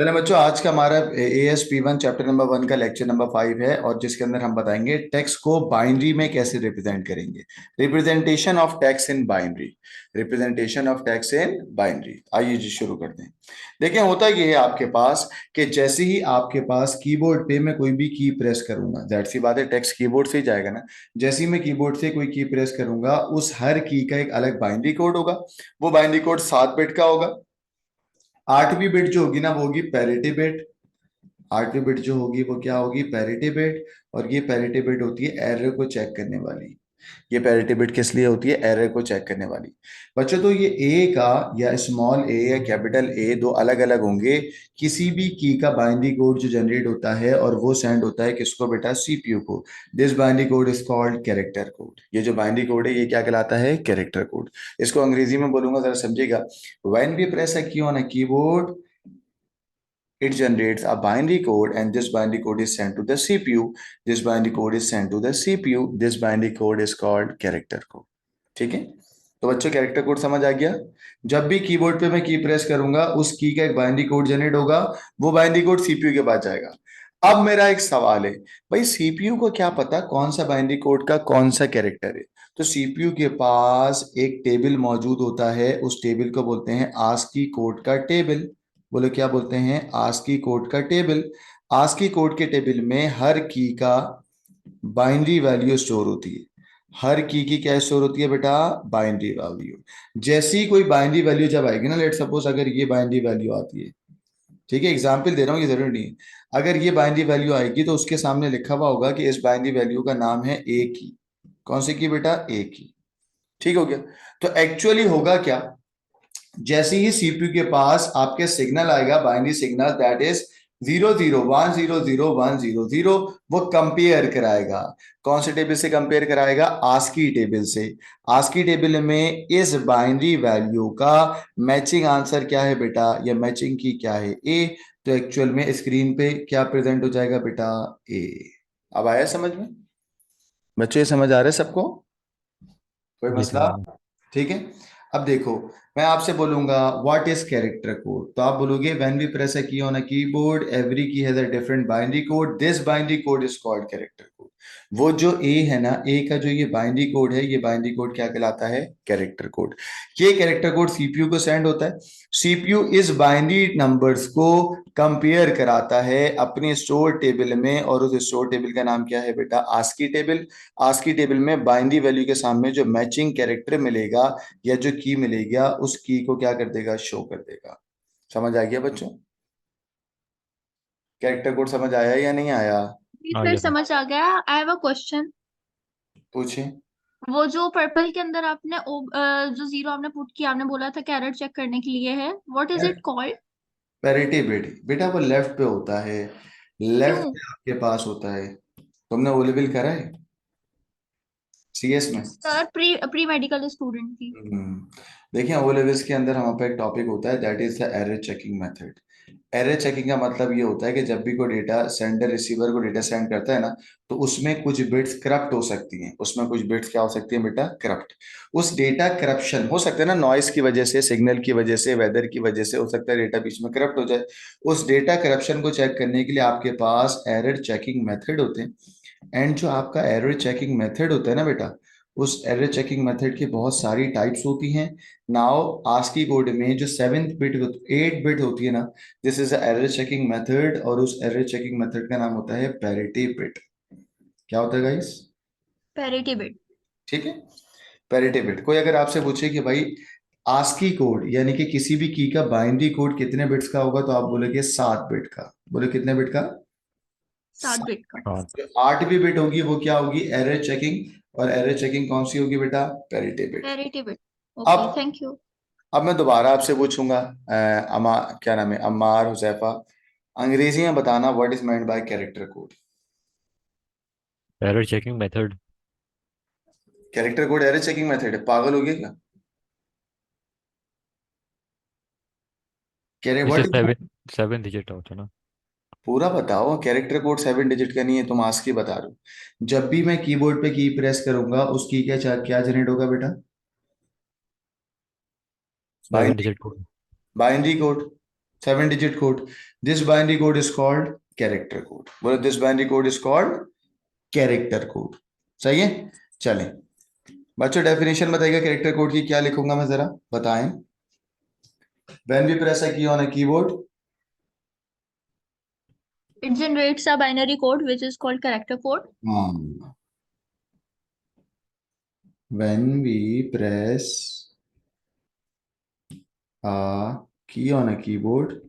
चलो बच्चों, आज का हमारा ASP1 चैप्टर नंबर 1 का लेक्चर नंबर 5 है, और जिसके अंदर हम बताएंगे टेक्स्ट को बाइनरी में कैसे रिप्रेजेंट करेंगे। Representation of text in binary. Representation of text in binary. आइए जी शुरू करते हैं। देखिए, होता ये है आपके पास कि जैसे ही आपके पास कीबोर्ड पे मैं कोई भी की प्रेस करूंगा, जाहिर सी बात है टेक्स्ट कीबोर्ड से ही जाएगा ना। जैसे ही मैं कीबोर्ड से कोई की प्रेस करूंगा, उस हर की का एक अलग बाइनरी कोड होगा। वो बाइनरी कोड 7 बिट का होगा। 8वीं बिट जो होगी ना, वो होगी पैरिटी बिट। 8वीं बिट जो होगी वो क्या होगी? Parity bit. और ये पैरिटी बिट होती है एरर को चेक करने वाली। ये पैरिटी बिट किस लिए होती है? एरर को चेक करने वाली। बच्चों, तो ये ए का या स्मॉल ए या कैपिटल ए दो अलग अलग होंगे। किसी भी की का बाइनरी कोड जो जनरेट होता है, और वो सेंड होता है किसको बेटा? सीपीयू को। This binary code is called character code. ये जो बाइनरी कोड है ये क्या कहलाता है? Character code. इसको अंग्रेजी में बोलूंगा, जरा समझिएगा। व्हेन वी प्रेस अ की on a keyboard, it generates a binary code, and this binary code is sent to the CPU. This binary code is sent to the CPU. This binary code is called character code. ठीक है? तो बच्चों, character code समझ आ गया। जब भी keyboard पे मैं की प्रेस करूंगा, उस की का एक बाइनरी कोड जनरेट होगा। वो बाइनरी कोड सीपीयू के पास जाएगा। अब मेरा एक सवाल है, भाई सीपीयू को क्या पता कौन सा बाइनरी कोड का कौन सा कैरेक्टर है? तो सीपीयू के पास एक टेबल मौजूद होता है, उस टेबल को बोलते हैं आस्की कोड का टेबल। बोले क्या बोलते हैं? आस्की कोड का टेबल। आस्की कोड के टेबल में हर की का बाइनरी वैल्यू स्टोर होती है। हर की क्या स्टोर होती है बेटा? Binary value. जैसी ही कोई बाइनरी वैल्यू जब आएगी ना, लेट सपोज अगर ये बाइनरी वैल्यू आती है, ठीक है, एग्जाम्पल दे रहा हूँ, ये जरूरी नहीं है। अगर ये बाइनरी वैल्यू आएगी तो उसके सामने लिखा हुआ होगा कि इस बाइनरी वैल्यू का नाम है ए की। कौन सी की बेटा? ए की। ठीक हो गया। तो एक्चुअली होगा क्या? जैसे ही सीपीयू के पास आपके सिग्नल आएगा, बाइनरी सिग्नल, दैट इज 00100100, वो कंपेयर कराएगा। कौन से टेबल से कंपेयर कराएगा? आस्की टेबल से। आस्की टेबल में इस बाइनरी वैल्यू का मैचिंग आंसर क्या है बेटा? या मैचिंग की क्या है? ए। तो एक्चुअल में स्क्रीन पे क्या प्रेजेंट हो जाएगा बेटा? ए। अब आया समझ में? बच्चों, ये समझ आ रहा है सबको? कोई जी मसला? समझ में। ठीक है। अब देखो, मैं आपसे बोलूंगा व्हाट इज कैरेक्टर कोड, तो आप बोलोगे व्हेन वी प्रेस अ की ऑन अ कीबोर्ड एवरी की has a different binary code, this binary code is called character code. वो जो ए है ना, ए का जो ये बाइनरी कोड है, ये बाइनरी कोड क्या कहलाता है? Character code. ये कैरेक्टर कोड सीपीयू को सेंड होता है। सीपीयू इस बाइनरी नंबर्स को कंपेयर कराता है अपने स्टोर टेबल में, और उस स्टोर टेबल का नाम क्या है बेटा? ASCII table. आस्की टेबल में बाइनरी वैल्यू के सामने जो मैचिंग कैरेक्टर मिलेगा या जो की मिलेगा, उस की को क्या कर देगा? शो कर देगा। समझ आ गया बच्चों? कैरेक्टर कोड समझ आया या नहीं आया? आ सर गया सर। समझ आ गया। I have a question. पूछे। वो जो पर्पल के अंदर आपने जो जीरो आपने पुट किया, आपने बोला था कैरेट चेक करने के लिए है, what is it called? Parity bit बेटा, वो लेफ्ट पे होता है। लेफ्ट क्यों? पे आपके पास होता है। तुमने वो लेवल करा है सीएस में? Sir pre pre medical student थी। हम्म। देखिए, ओ लेवल्स के अंदर हमारे पे एक टॉपिक होता है, that is the error checking method. Error checking का मतलब ये होता है कि जब भी कोई डेटा सेंडर रिसीवर को डेटा सेंड करता है ना, तो उसमें कुछ बिट्स करप्ट हो सकती हैं। उसमें कुछ बिट्स क्या हो सकती हैं बेटा? करप्ट। उस डेटा करप्शन हो सकता है ना, नॉइस की वजह से, सिग्नल की वजह से, वेदर की वजह से हो सकता है डेटा बीच में करप्ट हो जाए। उस डेटा करप्शन को चेक करने के लिए आपके पास एरर चेकिंग मेथड होते हैं। एंड जो आपका एरर चेकिंग मेथड होता है ना बेटा, उस एरर चेकिंग मेथड की बहुत सारी टाइप्स होती हैं। नाउ आस्की कोड में जो 7th बिट 8 बिट होती है ना, this is error checking method, और उस एरर चेकिंग मेथड का नाम होता है पैरिटी बिट। क्या होता है गाइस? Parity bit. ठीक है। Parity bit. कोई अगर आपसे पूछे कि भाई आस्की कोड यानी कि किसी भी की का बाइनरी कोड कितने बिट्स का होगा, तो आप बोलेगे 7 बिट का। बोले कितने बिट का? 7 बिट का। हाँ। जो 8वीं बिट होगी वो क्या होगी? Error checking. और एरर चेकिंग कौन सी होगी बेटा? Parity bit. Parity bit. अब ओके, थैंक यू। अब मैं दोबारा आपसे पूछूंगा, अमा क्या नाम है, अम्मार हुजैफा, अंग्रेजी में बताना what is meant by character code. Error checking method. Character code error checking method है? पागल हो गया क्या? कैरे इससे what is? Seven seven digit होता है ना। पूरा बताओ। कैरेक्टर कोड 7 डिजिट का नहीं है, तुम आस्क ही बता रहे हो। जब भी मैं कीबोर्ड पे की प्रेस करूंगा, उस की क्या क्या जनरेट होगा बेटा? Seven binary. Digit code. Binary code. 7 digit code. This binary code is called character code. बोलो this binary code is called character code. सही है? चलें बच्चों, डेफिनेशन बताइएगा कैरेक्टर कोड की, क्या लिखूंगा मैं, जरा बताएं. When we press a key on a keyboard, It generates a binary code which is called character code. when we press a key on a keyboard,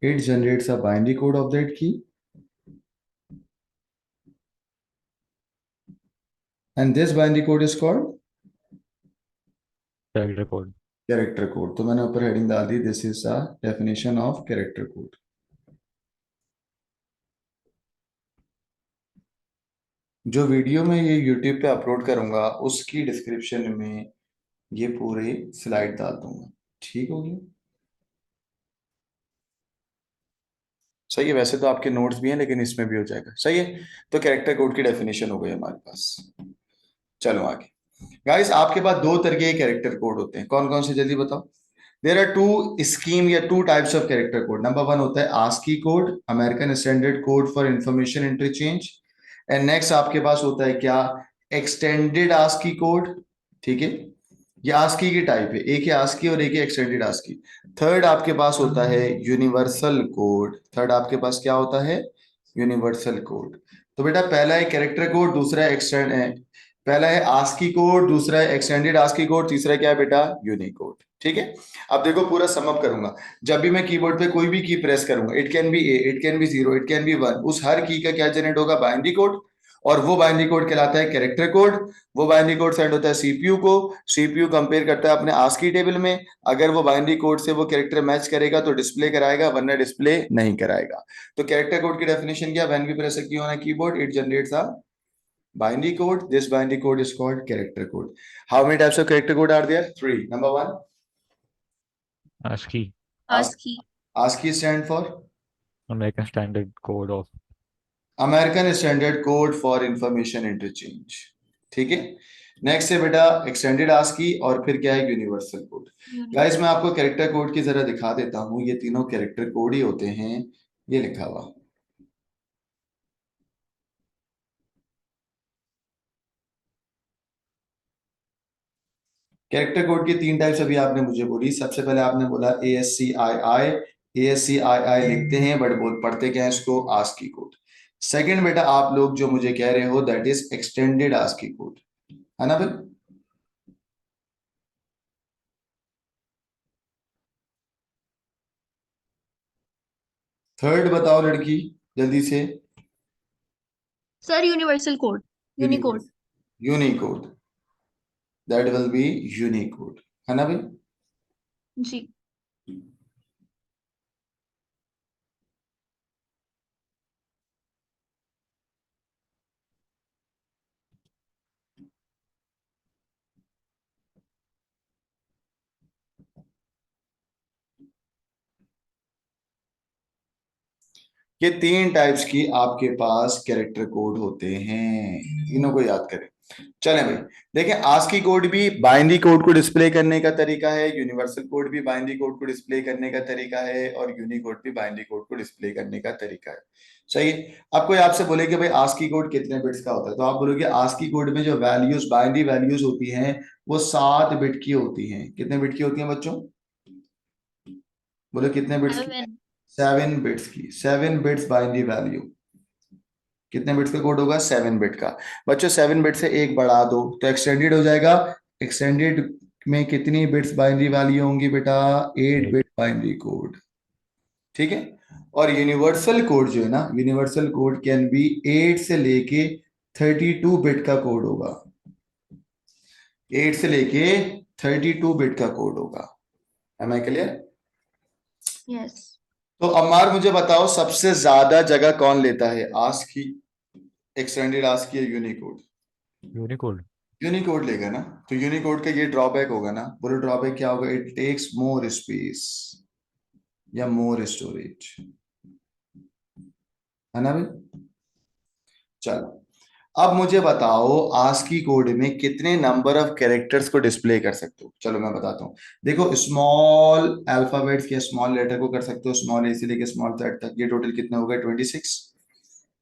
it generates a binary code of that key, and this binary code is called Character code. Character code. तो मैंने ऊपर heading डाल दी, this is a definition of character code. जो video में ये YouTube पे upload करूंगा उसकी डिस्क्रिप्शन में ये पूरे स्लाइड डाल दूंगा. ठीक हो गया? सही है. वैसे तो आपके नोट्स भी हैं लेकिन इसमें भी हो जाएगा. सही है. तो कैरेक्टर कोड की डेफिनेशन हो गई हमारे पास. चलो आगे. गाइस, आपके पास दो तरह के कैरेक्टर कोड होते हैं. कौन कौन से, जल्दी बताओ. देर आर टू स्कीम या two types of character code. Number one होता है ASCII code, American standard code for information interchange. And next आपके पास होता है क्या, एक्सटेंडेड आस्की कोड. ठीक है, ये आस्की की टाइप है. एक है आस्की और एक है एक्सटेंडेड आस्की. थर्ड आपके पास होता है यूनिवर्सल कोड. थर्ड आपके पास क्या होता है, यूनिवर्सल कोड. तो बेटा पहला है कैरेक्टर कोड, दूसरा है पहला है आस्की कोड, दूसरा है एक्सटेंडेड आस्की कोड, तीसरा क्या है बेटा, यूनिकोड. ठीक है. अब देखो पूरा सम अप करूंगा. जब भी मैं कीबोर्ड पे कोई भी की प्रेस करूंगा, it can be A, it can be 0, it can be 1, उस हर की का क्या जनरेट होगा, बाइनरी कोड. और वो बाइनरी कोड कहलाता है कैरेक्टर कोड. वो बाइनरी कोड सेंड होता है सीपीयू को. सीपीयू कंपेयर करता है अपने आस्की टेबल में. अगर वो बाइनरी कोड से वो कैरेक्टर मैच करेगा तो डिस्प्ले कराएगा, वरना डिस्प्ले नहीं कराएगा. तो कैरेक्टर कोड की डेफिनेशन क्या, व्हेन वी प्रेस अ की on a keyboard it generates a binary code. This binary code is called character code. How many types of character code are there? 3. Number 1, ASCII. ASCII. ASCII stand for American Standard Code of. American Standard Code for Information Interchange. ठीक है. Next है बेटा extended ASCII, और फिर क्या है, universal code. Guys, मैं आपको कैरेक्टर कोड की जरा दिखा देता हूं. ये तीनों कैरेक्टर कोड ही होते हैं. ये लिखा हुआ कैरेक्टर कोड की तीन टाइप्स अभी आपने मुझे बोली. सबसे पहले आपने बोला ASCII. ASCII लिखते हैं बट बोल पढ़ते क्या है इसको, आस्की कोड. सेकंड बेटा आप लोग जो मुझे कह रहे हो that is extended ASCII code, है ना भाई. थर्ड बताओ लड़की जल्दी से. Sir universal code, Unicode. Unicode, that will be Unicode, है ना भाई. जी. ये तीन टाइप्स की आपके पास कैरेक्टर कोड होते हैं. तीनों को याद करें. चलें भाई. देखें, आस्की कोड भी बाइनरी कोड को डिस्प्ले करने का तरीका है, यूनिवर्सल कोड भी बाइनरी कोड को डिस्प्ले करने का तरीका है, और यूनिकोड भी बाइनरी कोड को डिस्प्ले करने का तरीका है. सही है. अब कोई आपसे बोले कि भाई आस्की कोड कितने बिट्स का होता है, तो आप बोलोगे आस्की कोड में जो वैल्यूज, बाइनरी वैल्यूज होती हैं वो 7 बिट की होती हैं. कितने बिट की होती हैं बच्चों, बोलो कितने बिट्स की, 7 बिट्स की. 7 बिट्स बाइनरी वैल्यू. कितने बिट्स का कोड होगा, 7 बिट का. बच्चों 7 बिट से एक बढ़ा दो तो एक्सटेंडेड हो जाएगा. एक्सटेंडेड में कितनी बिट्स बाइनरी वैल्यू होंगी बेटा, 8 बिट बाइनरी कोड. ठीक है. और यूनिवर्सल कोड जो है ना, यूनिवर्सल कोड कैन बी 8 से लेके 32 बिट का कोड होगा. 8 से लेके 32 बिट का कोड होगा. Am I clear? यस. तो अम्मार मुझे बताओ सबसे ज्यादा जगह कौन लेता है, आस्की, एक्सटेंडेड आस्की या यूनिकोड? यूनिकोड. यूनिकोड लेगा ना. तो यूनिकोड का ये ड्रॉबैक होगा ना, बोलो ड्रॉबैक क्या होगा, इट टेक्स मोर स्पेस या मोर स्टोरेज, है ना भाई. चलो अब मुझे बताओ आस्की कोड में कितने नंबर ऑफ कैरेक्टर्स को डिस्प्ले कर सकते हो। चलो मैं बताता हूँ। देखो स्मॉल अल्फाबेट्स के स्मॉल लेटर को कर सकते हो, स्मॉल ए से लेके स्मॉल जेड तक, ये टोटल कितने हो गए 26।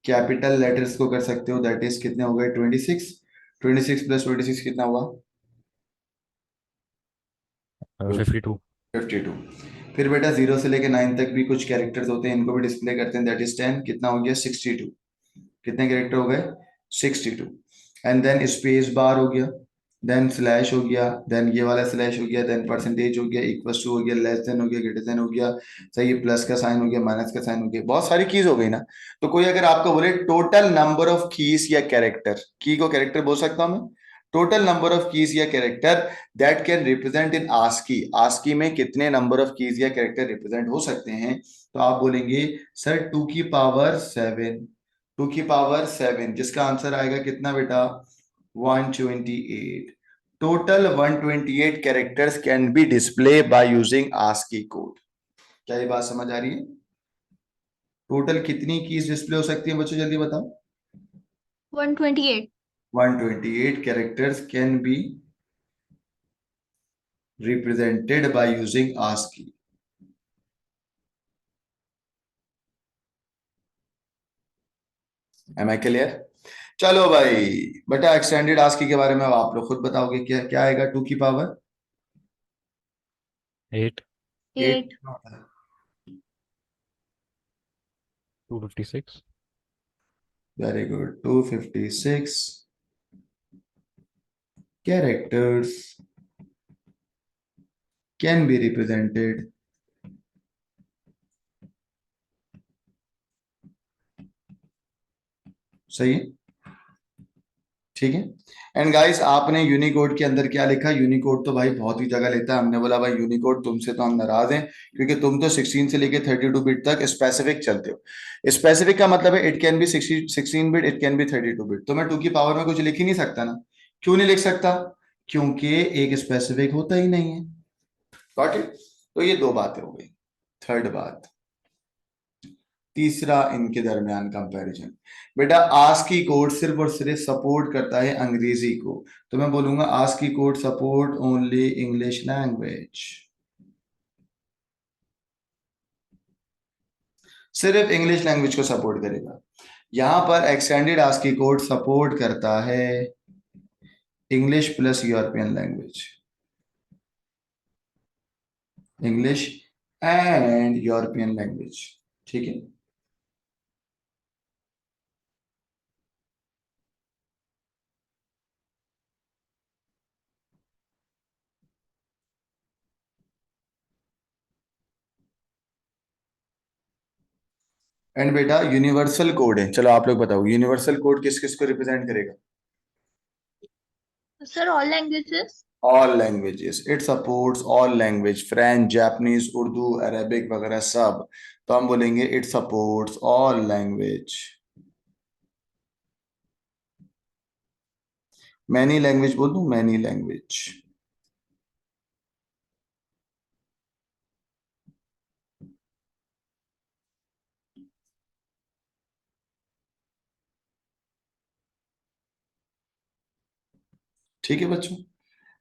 कैपिटल लेटर्स को कर सकते हो, दैट इज कितने हो गए 26। 26 प्लस 26 कितना हुआ 52. 52। फिर बेटा 0 से लेके 9 तक भी कुछ कैरेक्टर्स होते हैं, इनको भी डिस्प्ले करते हैं, दैट इज 10, कितना हो गया 62। कितने कैरेक्टर हो गए 62। एंड देन स्पेस बार हो गया, देन स्लैश हो गया, देन ये वाला स्लैश हो गया, देन परसेंटेज हो गया, इक्वल टू हो गया, लेस देन हो गया, ग्रेटर देन हो गया, सही, प्लस का साइन हो गया, माइनस का साइन हो गया, बहुत सारी कीज हो गई ना। तो कोई अगर आपको बोले टोटल नंबर ऑफ कीज या कैरेक्टर, की को कैरेक्टर बोल सकता हूं मैं, टोटल नंबर ऑफ कीज या character that can represent in ASCII, ASCII में कितने नंबर ऑफ कीज या कैरेक्टर रिप्रेजेंट हो सकते हैं, तो आप बोलेंगे सर 2 की पावर 7, 2 की पावर 7, जिसका आंसर आएगा कितना बेटा 128। Total 128 characters can be display by using ASCII code. क्या ये बात समझ आ रही है? टोटल कितनी कीज डिस्प्ले हो सकती है बच्चों, जल्दी बताओ। 128. 128 characters can be represented by using ASCII. Am I clear? चलो भाई बेटा एक्सटेंडेड आस्की के बारे में अब आप लोग खुद बताओगे, क्या क्या आएगा 2 की power 8. 8। 8. 256. Very good, 256 characters can be represented सही है, ठीक है। एंड गाइस आपने यूनिकोड के अंदर क्या लिखा, यूनिकोड तो भाई बहुत ही जगह लेता है, हमने बोला भाई यूनिकोड तुमसे तो हम नाराज हैं, क्योंकि तुम तो 16 से लेके 32 बिट तक स्पेसिफिक चलते हो। स्पेसिफिक का मतलब है it can be 16 bit, it can be 32 bit, तो मैं 2 की पावर में कुछ लिख ही नहीं सकता ना। क्यों नहीं लिख सकता? क्योंकि एक स्पेसिफिक होता ही नहीं है। Got it? तो ये दो बातें हो गई। थर्ड बात, तीसरा इनके दरमियान कंपैरिजन, बेटा आस्की कोड सिर्फ और सिर्फ सपोर्ट करता है अंग्रेजी को, तो मैं बोलूंगा ASCII code support only English language, सिर्फ इंग्लिश लैंग्वेज को सपोर्ट करेगा। यहां पर एक्सटेंडेड आस्की कोड सपोर्ट करता है English plus European language, English and European language, ठीक है। एंड बेटा यूनिवर्सल कोड है, चलो आप लोग बताओ यूनिवर्सल कोड किस किस को रिप्रेजेंट करेगा? Sir, all languages. All languages, it supports all language, French, Japanese, Urdu, Arabic वगैरह सब, तो हम बोलेंगे it supports all language. Many language बोल दूं, मैनी लैंग्वेज, ठीक है बच्चों।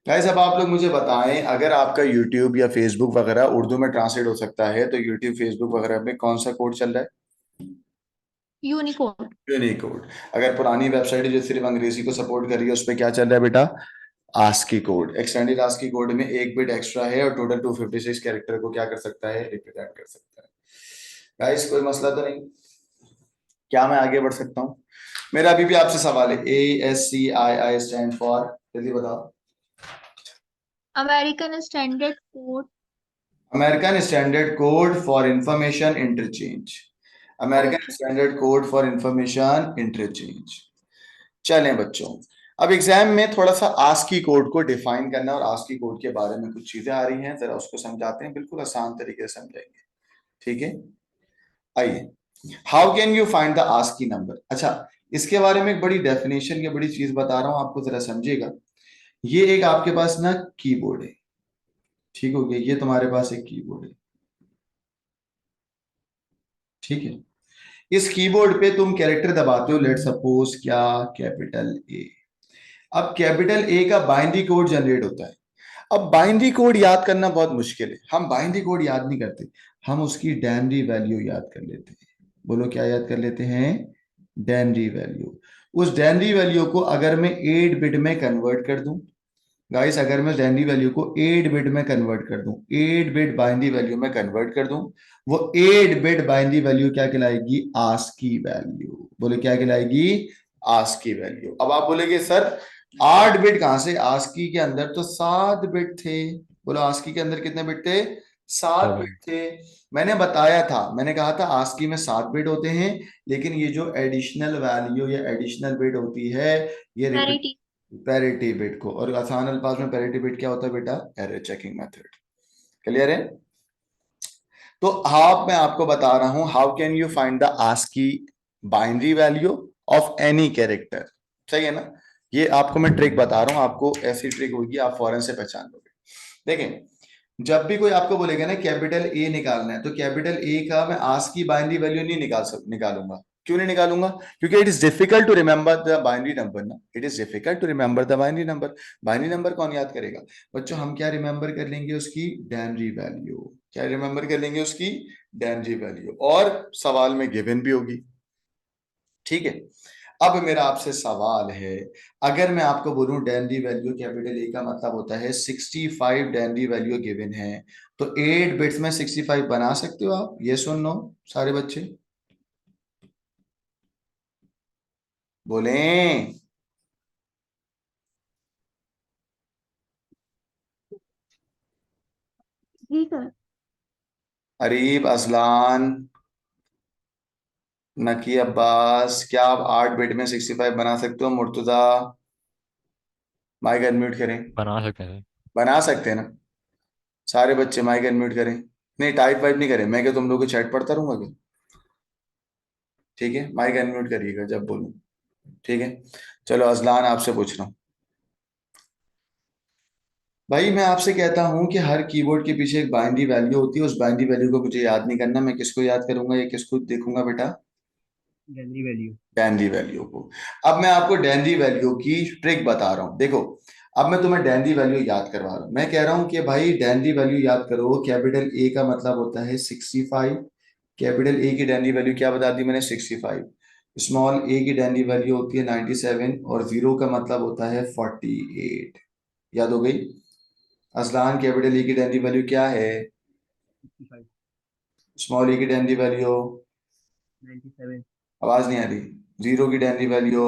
गाइस अब आप लोग मुझे बताएं, अगर आपका यूट्यूब या फेसबुक वगैरह उर्दू में ट्रांसलेट हो सकता है, तो यूट्यूब फेसबुक वगैरह में कौन सा कोड चल रहा है? Unicode. यूनिकोड। अगर पुरानी वेबसाइट जो सिर्फ अंग्रेजी को सपोर्ट कर रही है उस पर क्या चल रहा है बेटा? ASCII code. Extended ASCII code में एक बिट एक्स्ट्रा है और टोटल 256 कैरेक्टर को क्या कर सकता है, रिप्रेजेंट कर सकता है। गाइस कोई मसला तो नहीं, क्या मैं आगे बढ़ सकता हूँ? मेरा अभी भी आपसे सवाल है, ASCII स्टैंड फॉर, जल्दी बताओ। American Standard Code. American standard code for information interchange, American Okay. Standard code for information interchange. चलें बच्चों, अब एग्जाम में थोड़ा सा आस्की कोड को डिफाइन करना और आस्की कोड के बारे में कुछ चीजें आ रही हैं, जरा उसको समझाते हैं, बिल्कुल आसान तरीके से समझाएंगे, ठीक है। आइए, how can you find the ASCII number. अच्छा, इसके बारे में एक बड़ी डेफिनेशन या बड़ी चीज बता रहा हूं आपको, जरा समझिएगा। ये एक आपके पास ना कीबोर्ड है, ठीक हो गया, ये तुम्हारे पास एक कीबोर्ड है, ठीक है। इस कीबोर्ड पे तुम कैरेक्टर दबाते हो, लेट सपोज क्या, कैपिटल ए। अब कैपिटल ए का बाइनरी कोड जनरेट होता है। अब बाइनरी कोड याद करना बहुत मुश्किल है, हम बाइनरी कोड याद नहीं करते, हम उसकी डायनरी वैल्यू याद कर लेते हैं। बोलो क्या याद कर लेते हैं? डायनरी वैल्यू। उस डायनरी वैल्यू को अगर मैं 8 बिट में कन्वर्ट कर दूं, गाइस अगर मैं डायनरी वैल्यू को 8 बिट में कन्वर्ट कर दूं, 8 बिट बाइनरी वैल्यू में कन्वर्ट कर दूं, वो 8 बिट बाइनरी वैल्यू क्या कहलाएगी? ASCII value. बोले क्या कहलाएगी? ASCII value. अब आप बोलेगे सर 8 बिट कहां से? आस्की के अंदर तो 7 बिट थे। बोलो आस्की के अंदर कितने बिट थे? 7 7 बिट थे। मैंने बताया था, मैंने कहा था आस्की में 7 बिट होते हैं, लेकिन ये जो एडिशनल वैल्यू या एडिशनल बिट होती है, ये पैरिटी। पैरिटी बिट को, और आसान अल्फाज में पैरिटी बिट क्या होता है बेटा? Error checking method. क्लियर है? तो आप, मैं आपको बता रहा हूं how can you find the ASCII binary value of any character. सही है ना? ये आपको मैं ट्रिक बता रहा हूं, आपको ऐसी ट्रिक होगी आप फौरन से पहचान लोगे। देखें, जब भी कोई आपको बोलेगा ना कैपिटल ए निकालना है, तो कैपिटल ए का मैं आस्की बाइनरी वैल्यू नहीं निकालूंगा। क्यों नहीं निकालूंगा? क्योंकि it is difficult to remember the binary number ना, it is difficult to remember the binary number. Binary number कौन याद करेगा? बच्चों हम क्या रिमेंबर कर लेंगे? उसकी डायनरी वैल्यू। क्या रिमेंबर कर लेंगे? उसकी डायनरी वैल्यू, और सवाल में गिवन भी होगी। ठीक है, अब मेरा आपसे सवाल है, अगर मैं आपको बोलूं डायनरी वैल्यू कैपिटल ए का मतलब होता है 65, डायनरी वैल्यू गिवन है, तो 8 बिट्स में 65 बना सकते हो आप? ये सुन लो सारे बच्चे, बोलें। जी सर। अरीब, असलान, नकी, अब्बास, क्या आप 8 बिट में 65 बना सकते हो? मुर्तजा, माइक अनम्यूट करें। बना सकते हैं बना सकते हैं ना? सारे बच्चे माइक अनम्यूट करें। नहीं, टाइप वाइप नहीं करें, मैं क्या तुम लोग को चैट पढ़ता रहूंगा क्या? ठीक है, माइक अनम्यूट करिएगा जब बोलूं। ठीक है, चलो अजलान आपसे पूछ रहा हूँ। भाई मैं आपसे कहता हूं कि हर कीवर्ड के पीछे एक बाइनरी वैल्यू होती है, उस बाइनरी वैल्यू को मुझे याद नहीं करना, मैं किसको याद करूंगा या किसको देखूंगा बेटा? Generally value. डैनरी वैल्यू को। अब मैं आपको डैनरी वैल्यू की ट्रिक बता रहा हूं, देखो। अब मैं तुम्हें डैनरी वैल्यू याद करवा रहा हूं, मैं कह रहा हूं कि भाई डैनरी वैल्यू याद करो, कैपिटल ए का मतलब होता है 65। कैपिटल ए की डैनरी वैल्यू क्या बता दी मैंने? 65। स्मॉल ए की डैनरी वैल्यू होती है 97, और जीरो का मतलब होता है 48। याद हो गई? असलान, कैपिटल ए की डैनरी वैल्यू क्या है? 65। स्मॉल ए की डैनरी वैल्यू? 97। आवाज नहीं आ रही। जीरो की डैनरी वैल्यू?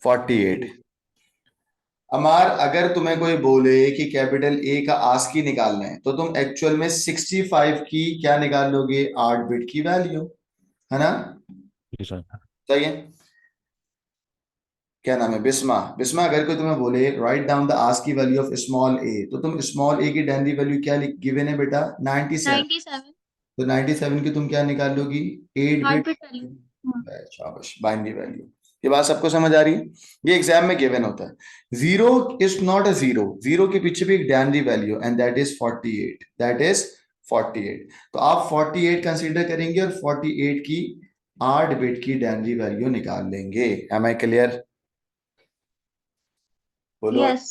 48। 48। अमार, अगर तुम्हें कोई बोले कि कैपिटल ए का आस्की निकालना है, तो तुम एक्चुअल में 65 की क्या निकाल लोगे? 8 बिट की वैल्यू, है ना? जी सर। सही है। क्या नाम है? बिस्मा। बिस्मा, अगर कोई तुम्हें बोले write down the ASCII value of small a, तो तुम स्मॉल ए की डैनरी वैल्यू क्या गिवन है बेटा? 97। 97। तो 97 की तुम क्या निकाल लोगी? 8 8 बिट। Bit value. शाबाश, बाइनरी वैल्यू। ये बात सबको समझ आ रही है? ये एग्जाम में गिवन होता है। Zero is not a zero, zero के पीछे भी एक denary value, and that is 48। That is 48। तो आप 48 कंसीडर करेंगे और 48 की 8 बिट की डायनरी वैल्यू निकाल लेंगे। Am I clear? बोलो। यस।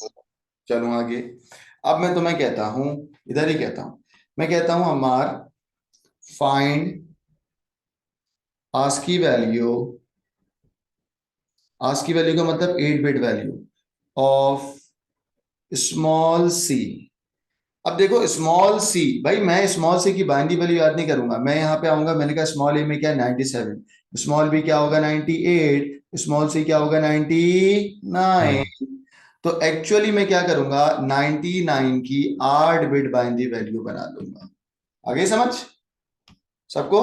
चलो आगे। अब मैं तुम्हें कहता हूं, इधर ही कहता हूं, मैं कहता हूं अमार, find ASCII value, ASCII value का मतलब 8 bit value of small C. अब देखो स्मॉल सी, भाई मैं स्मॉल सी की बाइनरी वैल्यू याद नहीं करूंगा, मैं यहाँ पे आऊंगा, मैंने कहा स्मॉल ए में क्या है? 97। स्मॉल बी क्या होगा? 98। स्मॉल सी क्या होगा? 99। 9। तो एक्चुअली मैं क्या करूंगा? 99 की 8 बिट बाइनरी वैल्यू बना लूंगा। आगे समझ सबको?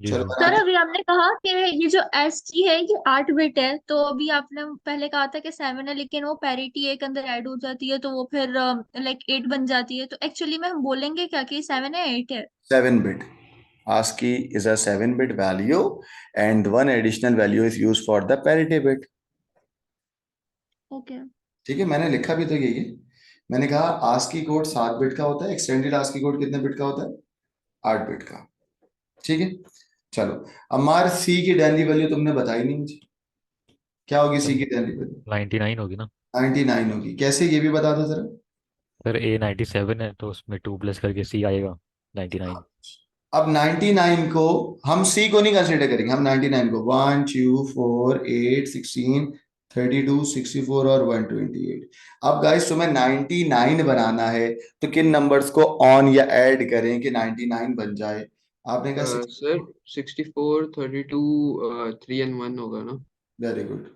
जी चलो सर। बना सर के। अभी आपने कहा कि ये जो एस की है ये 8 बिट है, तो अभी आपने पहले कहा था कि 7 है, लेकिन वो पैरिटी एक अंदर ऐड हो जाती है तो वो फिर लाइक 8 बन जाती है, तो एक्चुअली में हम बोलेंगे क्या कि 7 है 8 है? 7 bit. ASCII is a 7 bit value, and one additional value is used for the parity bit. Okay. ठीक है, मैंने लिखा भी तो यही है। मैंने कहा ASCII कोड 7 बिट का होता है, एक्सटेंडेड ASCII कोड कितने बिट का होता है? 8 बिट का। ठीक है, चलो, अमार सी की डेली वैल्यू तुमने बताई नहीं मुझे, क्या होगी सी सर की डेली वैल्यू? 99 होगी ना। 99 होगी, कैसे ये भी बता दो जरा। सर A 97 है तो उसमें 2 प्लस करके C आएगा 99। अब 99 को हम सी को नहीं कंसिडर करेंगे, हम 99 को 1 2 4 8 16 32 64 और 128। अब गाइस तुम्हें 99 बनाना है तो किन नंबर्स को ऑन या ऐड करें कि 99 बन जाए? आपने कहा सर 64 32 3 and 1 होगा ना। Very good.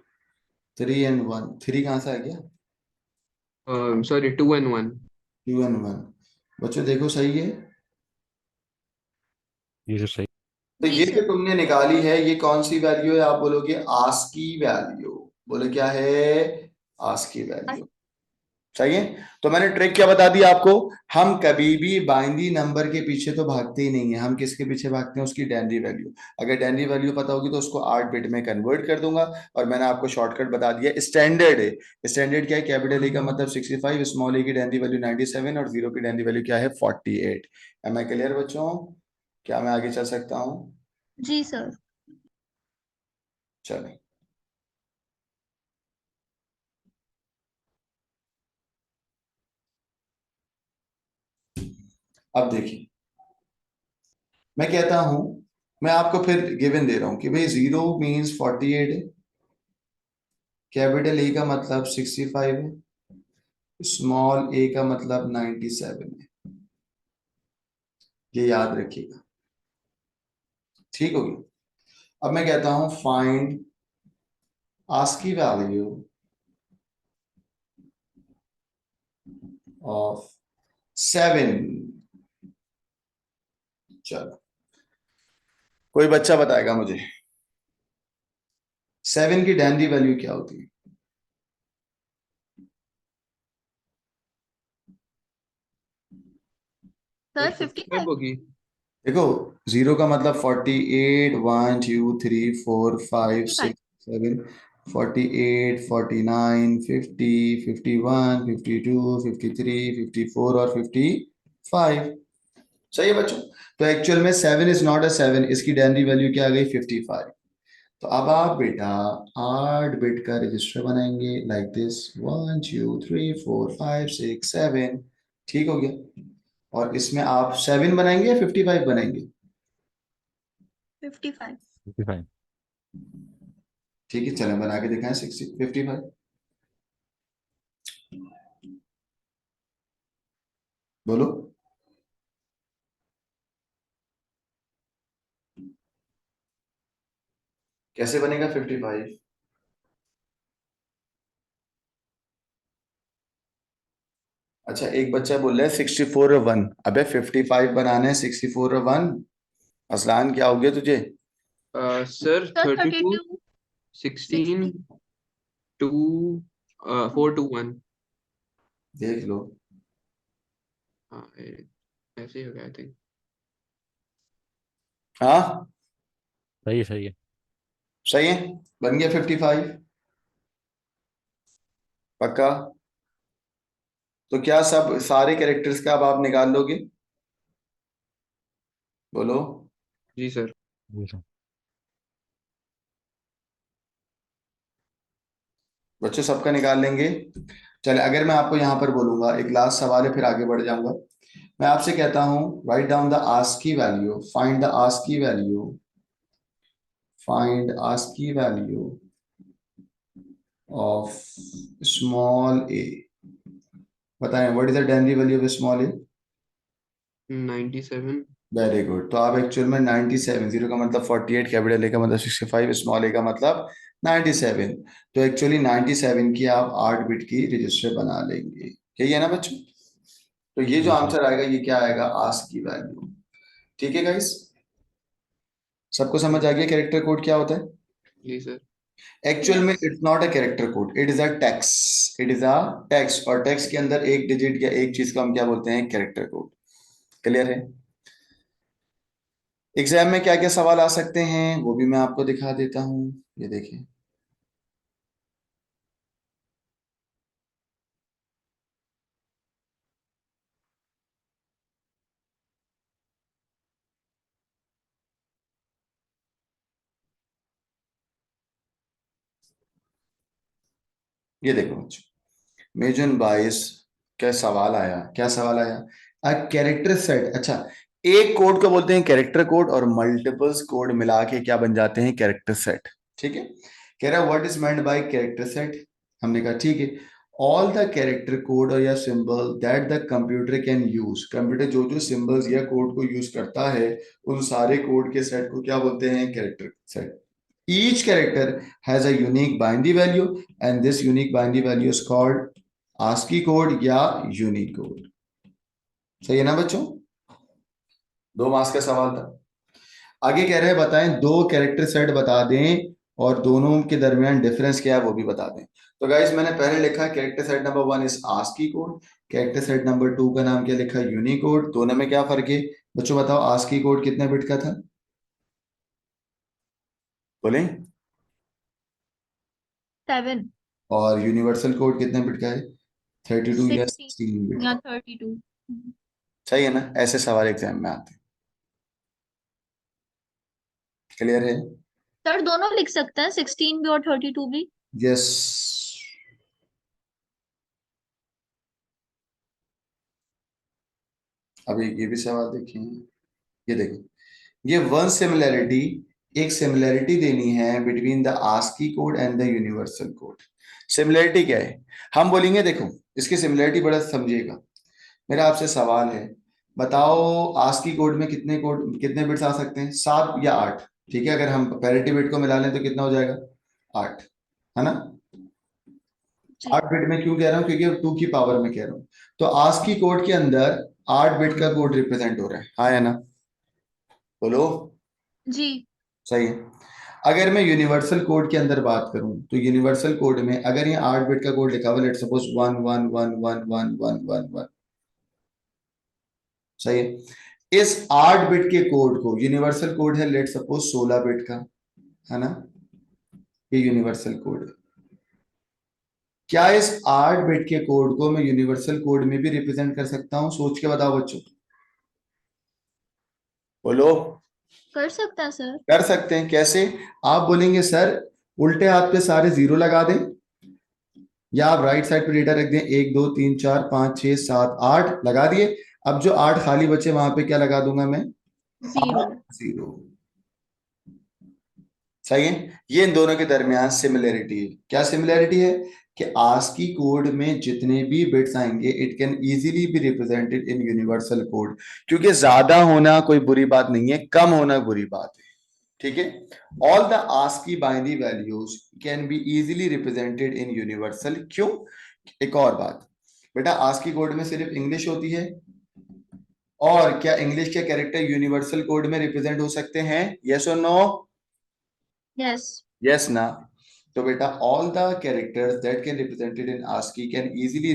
3 and 1, 3 कहाँ से आ गया? Sorry 2 and 1। 2 and 1। बच्चों देखो सही है। ये सर सही। तो जी ये जो सर। तुमने निकाली है ये कौन सी वैल्यू है? आप बोलोगे आस्की वैल्यू। बोले क्या है? ASCII value. सही है। तो मैंने ट्रिक क्या बता दी आपको, हम कभी भी बाइनरी नंबर के पीछे तो भागते ही नहीं है, हम किसके पीछे भागते हैं? उसकी डेनरी वैल्यू। अगर डेनरी वैल्यू पता होगी तो उसको 8 बिट में कन्वर्ट कर दूंगा। और मैंने आपको शॉर्टकट बता दिया, स्टैंडर्ड है। स्टैंडर्ड क्या है? कैपिटल ए का मतलब 65, स्मॉल ए की डेनरी वैल्यू 97 और जीरो की डेनरी वैल्यू क्या है? 48। एम आई क्लियर बच्चों? क्या मैं आगे चल सकता हूँ? जी सर। चलें। अब देखिए, मैं कहता हूं, मैं आपको फिर गिवन दे रहा हूं कि भाई जीरो मीन्स 48 है, कैपिटल ए का मतलब 65 है, स्मॉल ए का मतलब 97 है। ये याद रखिएगा, ठीक हो गया। अब मैं कहता हूं फाइंड आस्की वैल्यू ऑफ 7। चलो, कोई बच्चा बताएगा मुझे 7 की डैंडी वैल्यू क्या होती है? Sir sir 55 55। होगी। देखो, जीरो का मतलब 48, 1 2 3 4 5 55। 6 7, 48 49 50 51 52 53 54 और 55। सही है बच्चों। तो एक्चुअल में 7 इज नॉट अ 7, इसकी डेनरी वैल्यू क्या आ गई? 55। तो अब आप बेटा 8 बिट का रजिस्टर बनाएंगे लाइक दिस, 1 2 3 4 5 6 7। ठीक हो गया। और इसमें आप 7 बनाएंगे या 55 बनाएंगे? 55। 55। ठीक है, चलें बना के दिखाएं 55। बोलो। कैसे बनेगा 55? अच्छा, एक बच्चा बोल रहा है 64 और 1। अबे 55 बनाना है, 64 और 1। असलान क्या हो गया तुझे? Sir sir 32 32 16 60। 2 4 2 1। देख लो। हाँ ऐसे ही होगा आई थिंक। हाँ, सही है सही है। सही है। बन गया 55। पक्का? तो क्या सब सारे कैरेक्टर्स का अब आप निकाल लोगे? बोलो। जी सर। जी सर। बच्चों सबका निकाल लेंगे? चले, अगर मैं आपको यहां पर बोलूंगा, एक लास्ट सवाल है फिर आगे बढ़ जाऊंगा। मैं आपसे कहता हूं write down the ASCII value, find the ASCII value, find ASCII value of small a. बताएं what is the denary value of small a? 97। Very good. तो आप एक्चुअल में 97, जीरो का मतलब 48, कैपिटल ए का मतलब 65, स्मॉल ए का मतलब 97। तो एक्चुअली 97 की आप 8 बिट की रजिस्टर बना लेंगे। यही है ना बच्चों? तो ये जो जी सर। आंसर आएगा ये क्या आएगा? आस्क की वैल्यू। ठीक है गाइस, सबको समझ आ गया कैरेक्टर कोड क्या होता है? जी सर। एक्चुअल में yes. It's not a character code, it is a text, it is a text. और टेक्स्ट के अंदर एक डिजिट या एक चीज को हम क्या बोलते हैं? Character code. क्लियर है? एग्जाम में क्या क्या सवाल आ सकते हैं वो भी मैं आपको दिखा देता हूं। ये देखिए, ये देखो बच्चों, मेजन बाइस क्या सवाल आया, क्या सवाल आया, अ कैरेक्टर सेट। अच्छा, एक कोड को बोलते हैं कैरेक्टर कोड और मल्टीपल्स कोड मिला के क्या बन जाते हैं, कैरेक्टर सेट। ठीक है, कह रहा है what is meant by character set. हमने कहा ठीक है, ऑल द कैरेक्टर कोड और या symbol that the computer can use, computer जो जो सिंबल्स या कोड को यूज करता है उन सारे कोड के सेट को क्या बोलते हैं, character set. Each character has a unique binary value and this unique binary value is called ASCII code या Unicode। सही है ना बच्चों, 2 मार्क्स का सवाल था। आगे कह रहे हैं बताएं 2 कैरेक्टर सेट बता दें और दोनों के दरमियान डिफरेंस क्या है वो भी बता दें। तो गाइस मैंने पहले लिखा character set number 1 is ASCII code, character set number 2 का नाम क्या लिखा, यूनिकोड। दोनों में क्या फर्क है बच्चों बताओ, ASCII कोड कितने बिट का था, बोले, 7, और यूनिवर्सल कोड कितने बिट का है, 32 या 16 16 बिट या का। 32। सही है ना, ऐसे सवाल एग्जाम में आते हैं। क्लियर है, सर दोनों लिख सकते हैं, 16 भी और 32 भी। यस। अब ये भी सवाल देखिए, ये देखिए, ये वन सिमिलैरिटी, एक सिमिलैरिटी देनी है between the ASCII code and the universal code. Similarity क्या है, हम बोलेंगे देखो इसकी सिमिलैरिटी बड़ा समझिएगा। मेरा आपसे सवाल है, बताओ ASCII कोड में कितने बिट्स आ सकते हैं, 7 या 8। ठीक है, अगर हम पैरिटी बिट को मिला लें तो कितना हो जाएगा, 8, है ना। जी 8 बिट में क्यों कह रहा हूं, क्योंकि 2 की पावर में कह रहा हूं। तो ASCII कोड के अंदर 8 बिट का कोड रिप्रेजेंट हो रहा है, हाँ या ना, बोलो। जी। सही है। अगर मैं यूनिवर्सल कोड के अंदर बात करूं तो यूनिवर्सल कोड में अगर ये 8 बिट का कोड लिखा हुआ, लेट सपोज 1 1 1 1 1 1 1, सही है। इस 8 बिट के कोड को, यूनिवर्सल कोड है लेट सपोज 16 बिट का, है ना, ये यूनिवर्सल कोड है। क्या इस 8 बिट के कोड को मैं यूनिवर्सल कोड में भी रिप्रेजेंट कर सकता हूं, सोच के बताओ बच्चों, बोलो। कर सकता है सर। कर सकते हैं, कैसे, आप बोलेंगे सर उल्टे हाथ पे सारे 0 लगा दें, या आप राइट साइड पे डेटा रख दें, 1 2 3 4 5 6 7 8 लगा दिए। अब जो 8 खाली बचे वहां पे क्या लगा दूंगा मैं, 0। 0। सही है, ये इन दोनों के दरमियान सिमिलैरिटी है। क्या सिमिलैरिटी है कि ASCII कोड में जितने भी बिट्स आएंगे it can easily be represented in universal code, क्योंकि ज्यादा होना कोई बुरी बात नहीं है, कम होना बुरी बात है। ठीक है, all the ASCII binary values can be easily represented in universal. क्यों, एक और बात बेटा, ASCII कोड में सिर्फ इंग्लिश होती है, और क्या इंग्लिश के कैरेक्टर यूनिवर्सल कोड में रिप्रेजेंट हो सकते हैं, यस और नो, यस। यस ना। तो बेटा all the characters that can represented in ASCII can easily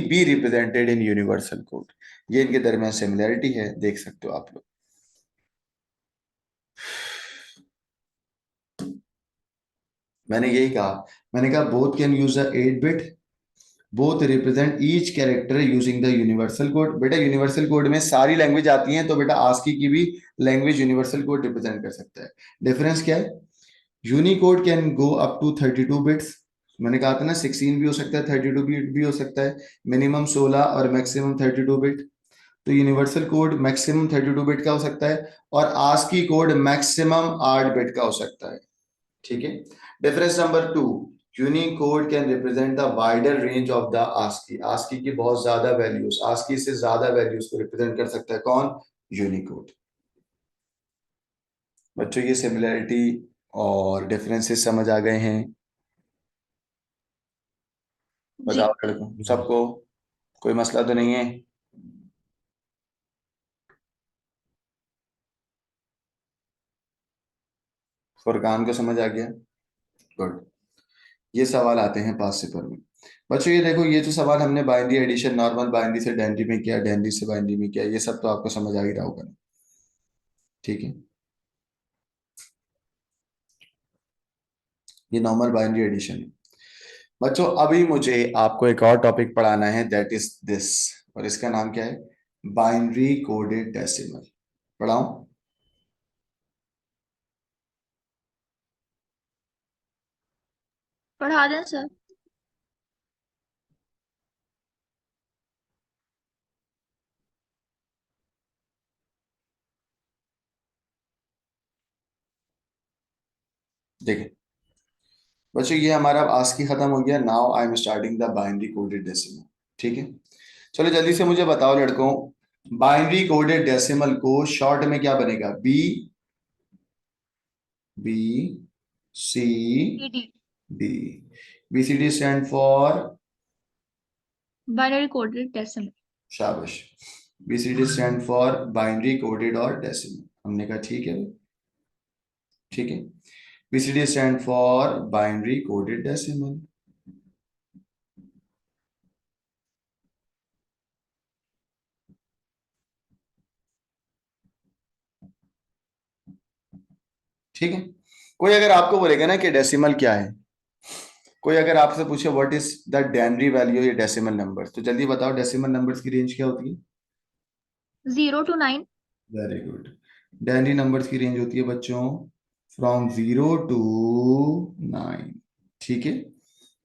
be represented in universal code. ये इनके दरमियान सिमिलैरिटी है, देख सकते हो आप लोग। मैंने यही कहा, मैंने कहा both can use a 8 bit, both represent each character using the universal code. बेटा यूनिवर्सल कोड में सारी लैंग्वेज आती हैं, तो बेटा ASCII की भी लैंग्वेज यूनिवर्सल कोड रिप्रेजेंट कर सकता है। डिफरेंस क्या है, Unicode can go up to 32 bits, मैंने कहा था ना 16 भी हो सकता है, 32 बिट भी हो सकता है, मिनिमम 16 और मैक्सिमम 32 बिट। तो यूनिवर्सल कोड मैक्सिमम 32 बिट का हो सकता है, और ASCII कोड मैक्सिमम 8 बिट का हो सकता है। ठीक है, difference number 2, Unicode can represent the wider range of the ASCII। ASCII की बहुत ज्यादा वैल्यूज, ASCII से ज्यादा वैल्यूज को रिप्रेजेंट कर सकता है कौन, यूनिकोड। बच्चों ये सिमिलैरिटी और डिफरेंसेस समझ आ गए हैं, जी बताओ लड़कों सबको, कोई मसला तो नहीं है। फुरकान को समझ आ गया, गुड। ये सवाल आते हैं पास पेपर में। बच्चों ये देखो, ये जो सवाल हमने बाइनरी एडिशन, नॉर्मल बाइनरी से डेनरी में किया, डेनरी से बाइनरी में किया, ये सब तो आपको समझ आ ही रहा होगा। ठीक है, ये नॉर्मल बाइनरी एडिशन है। बच्चों अभी मुझे आपको एक और टॉपिक पढ़ाना है, दैट इज दिस, और इसका नाम क्या है, बाइनरी कोडेड डेसिमल। पढ़ाऊं, पढ़ा दें सर? देखिए बच्चों, ये हमारा आस्की खत्म हो गया। Now I am starting the binary coded decimal. ठीक है, चलो जल्दी से मुझे बताओ लड़कों, बाइनरी कोडेड डेसिमल को शॉर्ट में क्या बनेगा? B B C D D. B C D stand for, binary coded decimal. शाबाश। B C D stand for binary coded और डेसिमल। हमने कहा ठीक है, ठीक है। B C D stand for binary coded decimal. ठीक है, कोई अगर आपको बोलेगा ना कि डेसिमल क्या है, कोई अगर आपसे पूछे what is the denary value या डेसिमल नंबर, तो जल्दी बताओ डेसिमल नंबर्स की रेंज क्या होती है? 0 to 9। Very good. Denary numbers की रेंज होती है बच्चों फ्रॉम 0 to 9। ठीक है,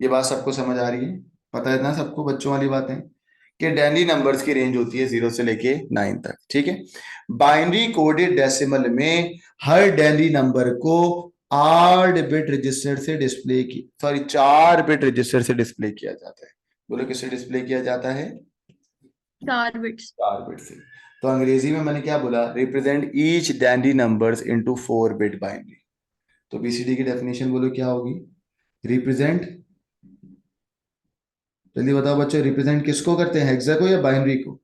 ये बात सबको समझ आ रही है? पता है ना सबको बच्चों वाली बातें, कि डेनरी नंबर्स की रेंज होती है 0 से लेके 9 तक। ठीक है, बाइनरी कोडेड डेसिमल में हर डेनरी नंबर को 8 बिट रजिस्टर से डिस्प्ले की, सॉरी 4 बिट रजिस्टर से डिस्प्ले किया जाता है। बोलो किससे डिस्प्ले किया जाता है? 4 बिट्स। 4 बिट से। तो अंग्रेजी में मैंने क्या बोला? Represent each denary numbers into 4 bit binary. तो बीसीडी की डेफिनेशन बोलो क्या होगी? रिप्रेजेंट, जल्दी बताओ बच्चों, रिप्रेजेंट किसको करते हैं, हेक्सा को या बाइनरी को?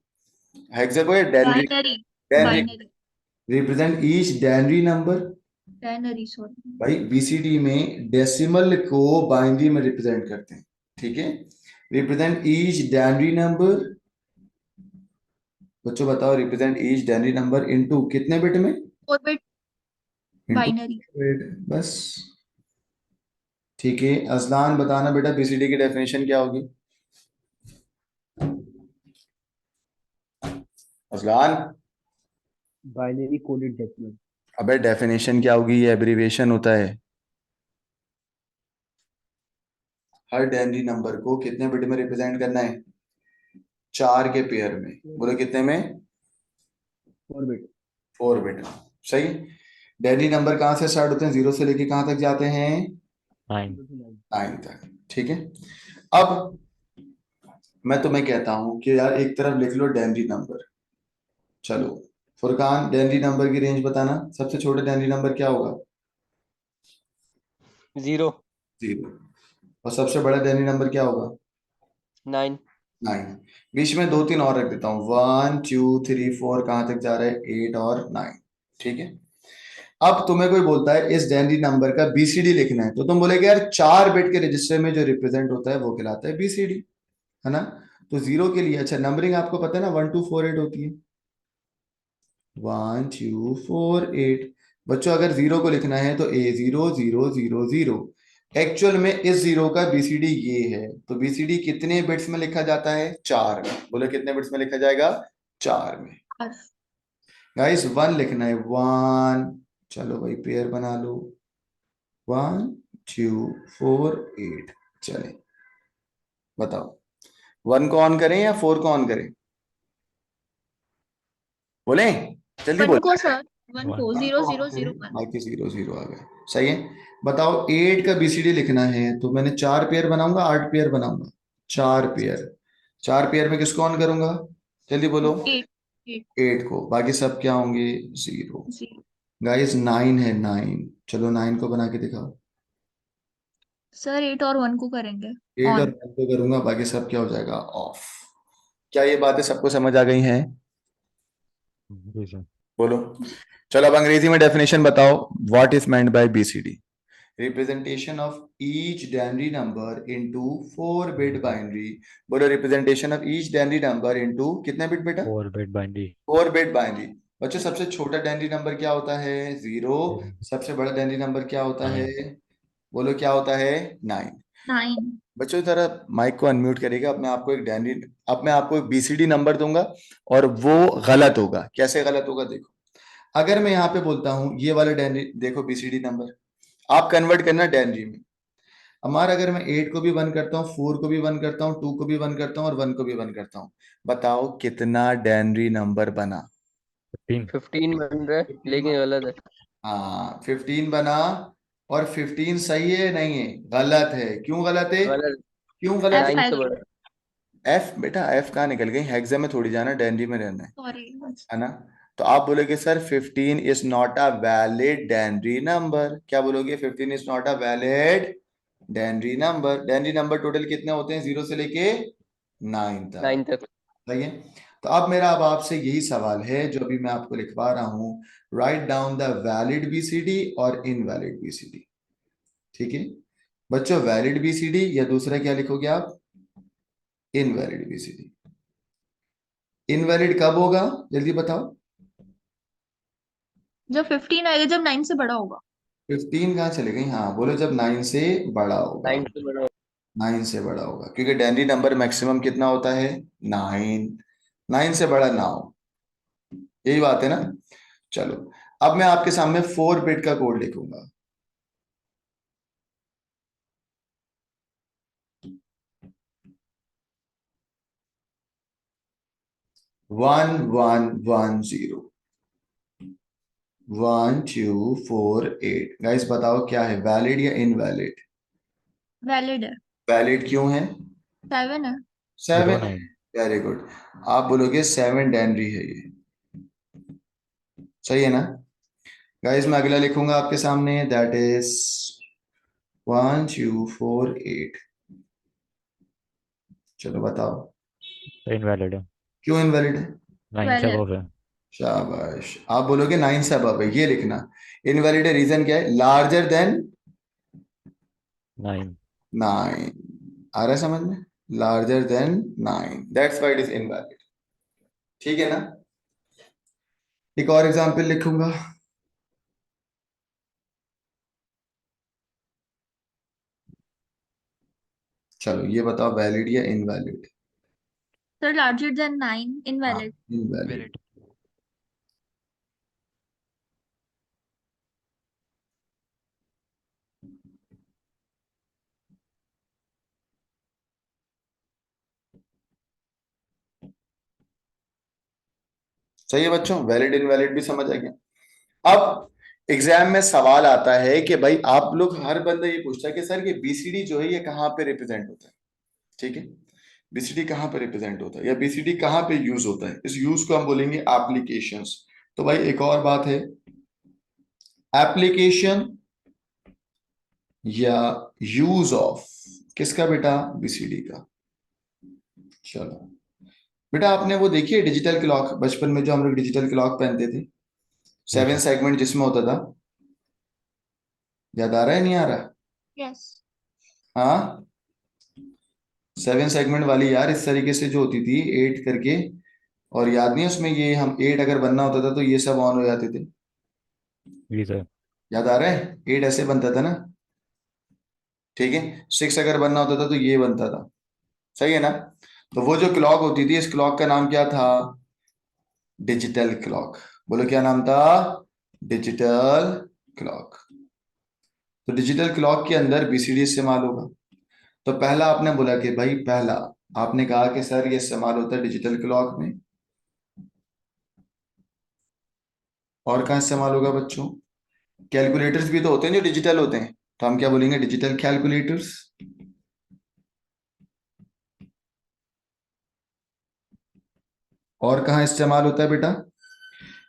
हेक्सा को या denary? Binary. Denary. Binary. Represent each denary number. Binary sorry. भाई बीसीडी में डेसिमल को बाइनरी में रिप्रेजेंट करते हैं। ठीक है, रिप्रेजेंट ईच डेनरी नंबर। बच्चों बताओ, represent each denary number into कितने बिट में? 4 बिट इनटू बाइनरी। बिट, बस। ठीक है, अजलान बताना बेटा बीसीडी की डेफिनेशन क्या होगी? Azlan, binary coded decimal. अबे डेफिनेशन क्या होगी? ये एब्रीविएशन होता है। हर डेनरी नंबर को कितने बिट में रिप्रेजेंट करना है? 4 के पेयर में। बोलो कितने में? 4 बिट। 4 बिट। सही। डेनरी नंबर कहां से स्टार्ट होते हैं? 0 से लेके कहां तक जाते हैं? 9। 0 to 9। 9 तक। ठीक है, अब मैं तुम्हें कहता हूं कि यार एक तरफ लिख लो डेनरी नंबर। चलो फुरकान, डेनरी नंबर की रेंज बताना, सबसे छोटा डेनरी नंबर क्या होगा? 0। 0। और सबसे बड़ा डेनरी नंबर क्या होगा? 9। 9। बीच में 2 3 और रख देता हूँ, 1 2 3 4, कहां तक जा रहा है? 8 और 9। ठीक है, अब तुम्हें कोई बोलता है इस डेनरी नंबर का बीसीडी लिखना है, तो तुम बोलेगे यार 4 बिट के रजिस्टर में जो रिप्रेजेंट होता है वो कहलाता है बीसीडी, है ना? तो 0 के लिए, अच्छा नंबरिंग आपको पता है ना, 1 2 4 8 होती है। 1 2 4 8। बच्चों अगर 0 को लिखना है तो A0 0 0 0। एक्चुअल में इस 0 का बीसीडी ये है, तो बीसीडी कितने बिट्स में लिखा जाता है? 4 में। बोलो कितने बिट्स में लिखा जाएगा? 4 में। गाइस 1 लिखना है, 1। चलो भाई पेयर बना लो, 1 2 4 8। चले बताओ, 1 को ऑन करें या 4 को ऑन करें? बोले जल्दी 1 बोल। को सर, 1 को 1। 0 0 0 1। बाकी 0 0 आ गए। सही है, बताओ 8 का बीसीडी लिखना है तो मैंने 4 पेयर बनाऊंगा, 8 पेयर बनाऊंगा? 4 पेयर। 4 पेयर में किसको ऑन करूंगा? जल्दी बोलो। 8 8 8 को, बाकी सब क्या होंगे? 0। 0। गाइस 9 है, 9। चलो 9 को बना के दिखाओ। सर 8 और 1 को करेंगे 8 और ऑन। 1 को करूंगा, बाकी सब क्या हो जाएगा? ऑफ। क्या ये बातें सबको समझ आ गई हैं? जी सर। बोलो। चलो अब अंग्रेजी में डेफिनेशन बताओ, what is meant by BCD? Representation of each denary number into 4 bit binary. बोलो representation of each denary number into कितने बिट बेटा? 4 बिट बाइनरी। 4 bit binary. बच्चों सबसे छोटा डेनरी नंबर क्या होता है? 0। सबसे बड़ा डेनरी नंबर क्या होता है? 9। बोलो क्या होता है? 9। 9। बच्चों जरा माइक को अनम्यूट करिएगा। अब मैं आपको एक डेनरी, अब मैं आपको एक बीसीडी नंबर दूंगा और वो गलत होगा। कैसे गलत होगा देखो, अगर मैं यहाँ पे बोलता हूं ये वाला डेनरी, देखो बीसीडी नंबर, आप कन्वर्ट करना डेनरी में। हमारा अगर मैं 8 को भी 1 करता हूँ, 4 को भी 1 करता हूँ, 2 को भी 1 करता हूँ और 1 को भी 1 करता हूँ, बताओ कितना डेनरी नंबर बना? 15। 15 बन रहा है, लेकिन गलत है। हाँ 15 बना। और 15 सही है नहीं है? गलत है। क्यों गलत है? गलत। क्यों गलत है? एफ 9 है। से बड़ा। एफ बेटा, एफ कहाँ निकल गई? हेक्सा में थोड़ी जाना, डेनरी में रहना सॉरी। है ना? तो आप बोलोगे sir 15 is not a valid denary number. क्या बोलोगे? 15 is not a valid denary number. Denary number total कितने होते हैं 0 से लेके 9 तक? 9 तक। सही है। तो अब मेरा अब आपसे यही सवाल है जो अभी मैं आपको लिखवा रहा हूं, write down the valid BCD और इनवैलिड बीसीडी। ठीक है बच्चों, वैलिड बीसीडी या दूसरा क्या लिखोगे आप? Invalid BCD. इनवैलिड कब होगा जल्दी बताओ? जब 15 आएगा, जब 9 से बड़ा होगा। 15 कहाँ चले गई? हाँ बोलो, जब 9 से बड़ा होगा। 9 से बड़ा। 9 से बड़ा होगा क्योंकि डेनरी नंबर मैक्सिमम कितना होता है? 9। 9 से बड़ा ना हो, यही बात है ना? चलो, अब मैं आपके सामने 4 बिट का कोड लिखूंगा। 1110 1248। गाइस बताओ क्या है, वैलिड या इनवैलिड? वैलिड है। वैलिड क्यों है? 7 है। 7 है। 09। Very good. आप बोलोगे 7 डेनरी है ये, सही है ना? गाइस मैं अगला लिखूंगा आपके सामने, दैट इज 1248। चलो बताओ इनवैलिड है। क्यों इनवैलिड है? 9 से वैलिड। अबव है। शाबाश, आप बोलोगे 9 से अबव है, ये लिखना। इनवैलिड है, रीजन क्या है? Larger than 9। 9। आ रहा है समझ में? Larger than 9, that's why it is invalid. ठीक है ना? एक और एग्जांपल लिखूंगा। चलो ये बताओ, वैलिड या इनवैलिड? सर लार्जर देन 9, हाँ इनवैलिड। इनवैलिड। वैलिड। सही है बच्चों, वैलिड इनवैलिड भी समझ आ गया। अब एग्जाम में सवाल आता है कि भाई आप लोग, हर बंदा ये पूछता है कि सर ये बीसीडी जो है ये कहाँ पे रिप्रेजेंट होता है? ठीक है, बीसीडी कहाँ पे रिप्रेजेंट होता है या बीसीडी कहाँ पे यूज होता है? इस यूज को हम बोलेंगे एप्लीकेशंस। तो भाई एक और बात है, एप्लीकेशन या यूज ऑफ किसका बेटा? बीसीडी का। चलो बेटा, आपने वो देखी है डिजिटल क्लॉक? बचपन में जो हम लोग डिजिटल क्लॉक पहनते थे, जी 7 सर। सेगमेंट जिसमें होता था, याद आ रहा है नहीं आ रहा? यस। हाँ 7 सेगमेंट वाली यार, इस तरीके से जो होती थी 8 करके। और याद नहीं है उसमें, ये हम 8 अगर बनना होता था तो ये सब ऑन हो जाते थे। जी सर। याद आ रहा है? 8 ऐसे बनता था ना? ठीक है, 6 अगर बनना होता था तो ये बनता था। सही है ना? तो वो जो क्लॉक होती थी, इस क्लॉक का नाम क्या था? Digital clock. बोलो क्या नाम था? Digital clock. तो डिजिटल क्लॉक के अंदर बीसीडी इस्तेमाल होगा। तो पहला आपने बोला कि भाई, पहला आपने कहा कि सर ये इस्तेमाल होता है डिजिटल क्लॉक में। और कहाँ इस्तेमाल होगा बच्चों? कैलकुलेटर्स भी तो होते हैं जो डिजिटल होते हैं, तो हम क्या बोलेंगे? Digital calculators. और कहाँ इस्तेमाल होता है बेटा?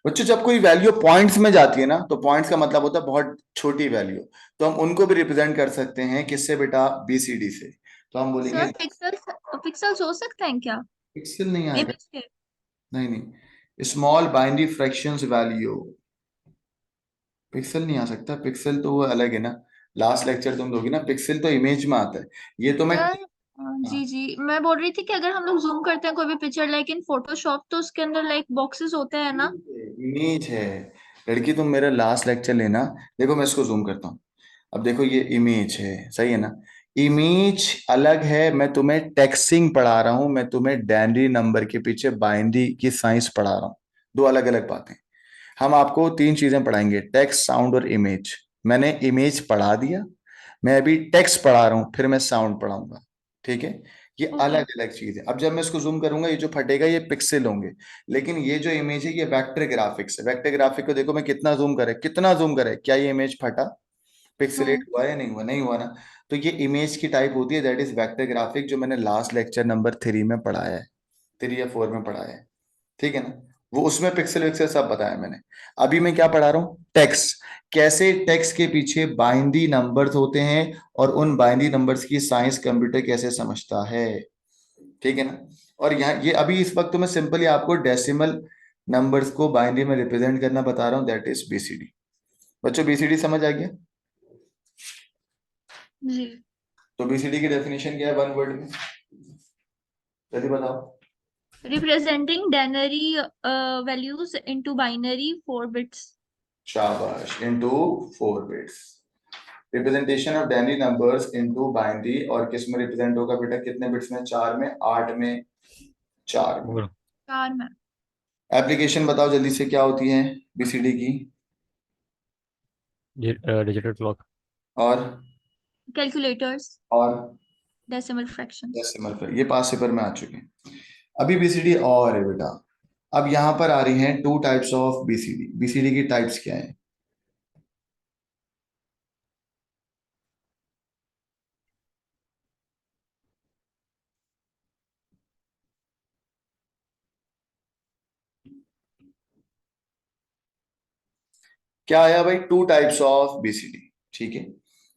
बच्चों जब कोई वैल्यू पॉइंट्स में जाती है ना, तो पॉइंट्स का मतलब होता है बहुत छोटी वैल्यू। तो हम उनको भी रिप्रेजेंट कर सकते हैं किससे बेटा? बीसीडी से। तो हम बोलेंगे, सर पिक्सल्स, पिक्सल्स हो सकते हैं क्या पिक्सल नहीं आएगा। इमेज के? नहीं नहीं, small binary fractions value. Pixel नहीं आ सकता, पिक्सल तो वो अलग है ना। लास्ट लेक्चर तुम दोगी ना, पिक्सल तो इमेज में आता है। ये तो मैं, सर हाँ, जी जी, मैं बोल रही थी कि अगर हम लोग जूम करते हैं कोई भी पिक्चर लाइक इन फोटोशॉप, तो उसके अंदर लाइक बॉक्सेस होते हैं ना। इमेज है। लड़की तुम मेरा लास्ट लेक्चर लेना। देखो मैं इसको जूम करता हूँ। अब देखो ये इमेज है, सही है ना? इमेज अलग है, मैं तुम्हें टेक्सिंग पढ़ा रहा हूं, मैं तुम्हें डेनरी नंबर के पीछे बाइनरी की साइंस पढ़ा रहा हूं। दो अलग अलग बातें। हम आपको 3 चीजें पढ़ाएंगे, टेक्स्ट, साउंड और इमेज। मैंने इमेज पढ़ा दिया, मैं अभी टेक्स्ट पढ़ा रहा हूं, फिर मैं साउंड पढ़ाऊंगा, ठीक है। ये ओके। अलग अलग चीज है। अब जब मैं इसको जूम करूंगा, ये जो फटेगा ये पिक्सल होंगे, लेकिन ये जो इमेज है ये वेक्टर ग्राफिक्स है। वेक्टर ग्राफिक को देखो मैं कितना जूम करे, क्या ये इमेज फटा, नो। पिक्सेलेट हुआ या नहीं हुआ, नहीं हुआ ना। तो ये इमेज की टाइप होती है, दैट इज वेक्टर ग्राफिक, जो मैंने लास्ट लेक्चर नंबर 3 में पढ़ाया है, 3 या 4 में पढ़ाया है, ठीक है ना। वो उसमें पिक्सल विक्सल सब बताया मैंने। अभी मैं क्या पढ़ा रहा हूँ, टेक्स्ट। कैसे टेक्स्ट के पीछे बाइनरी नंबर्स होते हैं और उन बाइनरी नंबर्स की साइंस कंप्यूटर कैसे समझता है, ठीक है ना। और यहाँ ये अभी इस वक्त तो मैं सिंपली आपको डेसिमल नंबर्स को बाइनरी में रिप्रेजेंट करना बता रहा हूँ, दैट इज बीसीडी। बच्चों बीसीडी समझ आ गया। जी। तो बीसीडी की डेफिनेशन क्या है 1 वर्ड में, जल्दी बताओ। Representing denary values into binary 4 bits. शाबाश, into 4 bits. Representation of binary numbers into binary, और किस में रिप्रेजेंट होगा बेटा, कितने बिट्स में, 4 में, 8 में, 4 में। और 4 में। एप्लीकेशन बताओ जल्दी से क्या होती है बीसीडी की। Digital clock. और कैलकुलेटर्स। और डेसिमल फ्रैक्शंस। डेसिमल पर, ये पास पेपर में आ चुके हैं। अभी बीसीडी और है बेटा। अब यहां पर आ रही हैं 2 टाइप्स ऑफ बीसीडी। बीसीडी की टाइप्स क्या है, क्या आया भाई, 2 टाइप्स ऑफ बीसीडी, ठीक है।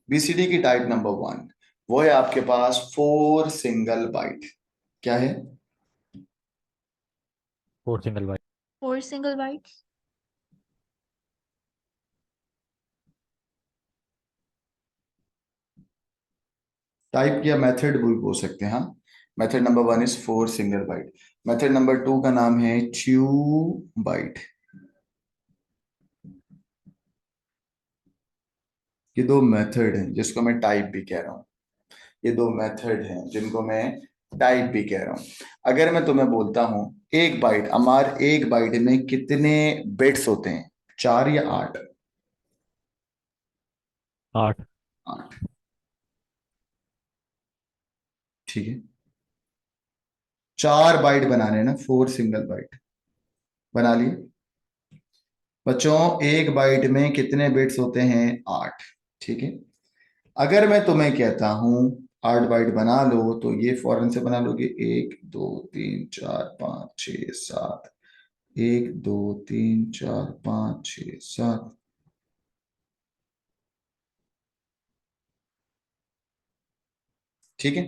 बीसीडी की टाइप नंबर 1, वो है आपके पास 4 सिंगल बाइट। क्या है, 4 single byte. 4 single bytes. Type या मेथड बोल सकते हैं, हाँ। Method number 1 is 4 single byte. Method number 2 का नाम है च्यू बाइट। ये 2 मेथड हैं जिसको मैं टाइप भी कह रहा हूं। ये 2 मेथड हैं जिनको मैं टाइप भी कह रहा हूं। अगर मैं तुम्हें बोलता हूं एक बाइट, अमार एक बाइट में कितने बिट्स होते हैं, 4 या 8? 8। 8, ठीक है। 4 बाइट बनाने हैं ना, 4 सिंगल बाइट बना लिए। बच्चों एक बाइट में कितने बिट्स होते हैं, 8, ठीक है। अगर मैं तुम्हें कहता हूं 8 बाइट बना लो, तो ये फौरन से बना लोगे, 1 2 3 4 5 6 7, 1 2 3 4 5 6 7। ठीक है।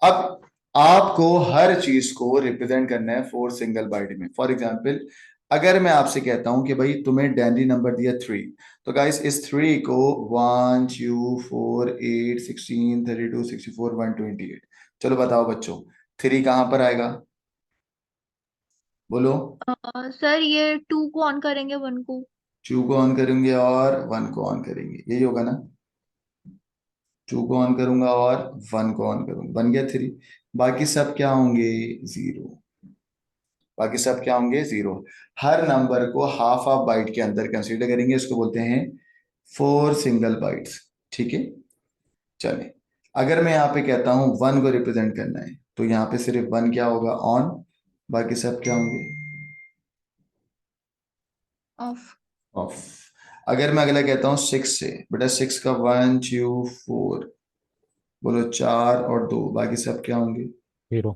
अब आपको हर चीज को रिप्रेजेंट करना है 4 सिंगल बाइट में। फॉर एग्जाम्पल, अगर मैं आपसे कहता हूं कि भाई तुम्हें डैंडी नंबर दिया 3, तो गाइस इस 3 को 1 2 4 8 16 32 64 128, चलो बताओ बच्चों 3 कहां पर आएगा, बोलो। सर ये 2 को ऑन करेंगे, 1 को। 2 को ऑन करेंगे और 1 को ऑन करेंगे, यही होगा ना। 2 को ऑन करूंगा और 1 को ऑन करूंगा, बन गया 3। बाकी सब क्या होंगे, 0। बाकी सब क्या होंगे, 0। हर नंबर को हाफ हाफ बाइट के अंदर कंसीडर करेंगे, इसको बोलते हैं 4 सिंगल बाइट्स, ठीक है। चलिए, अगर मैं यहाँ पे कहता हूं 1 को रिप्रेजेंट करना है, तो यहाँ पे सिर्फ 1 क्या होगा, ऑन। बाकी सब क्या होंगे, ऑफ। ऑफ। अगर मैं अगला कहता हूँ 6 से, बेटा 6 का 1 2 4, बोलो 4 और 2, बाकी सब क्या होंगे, 0।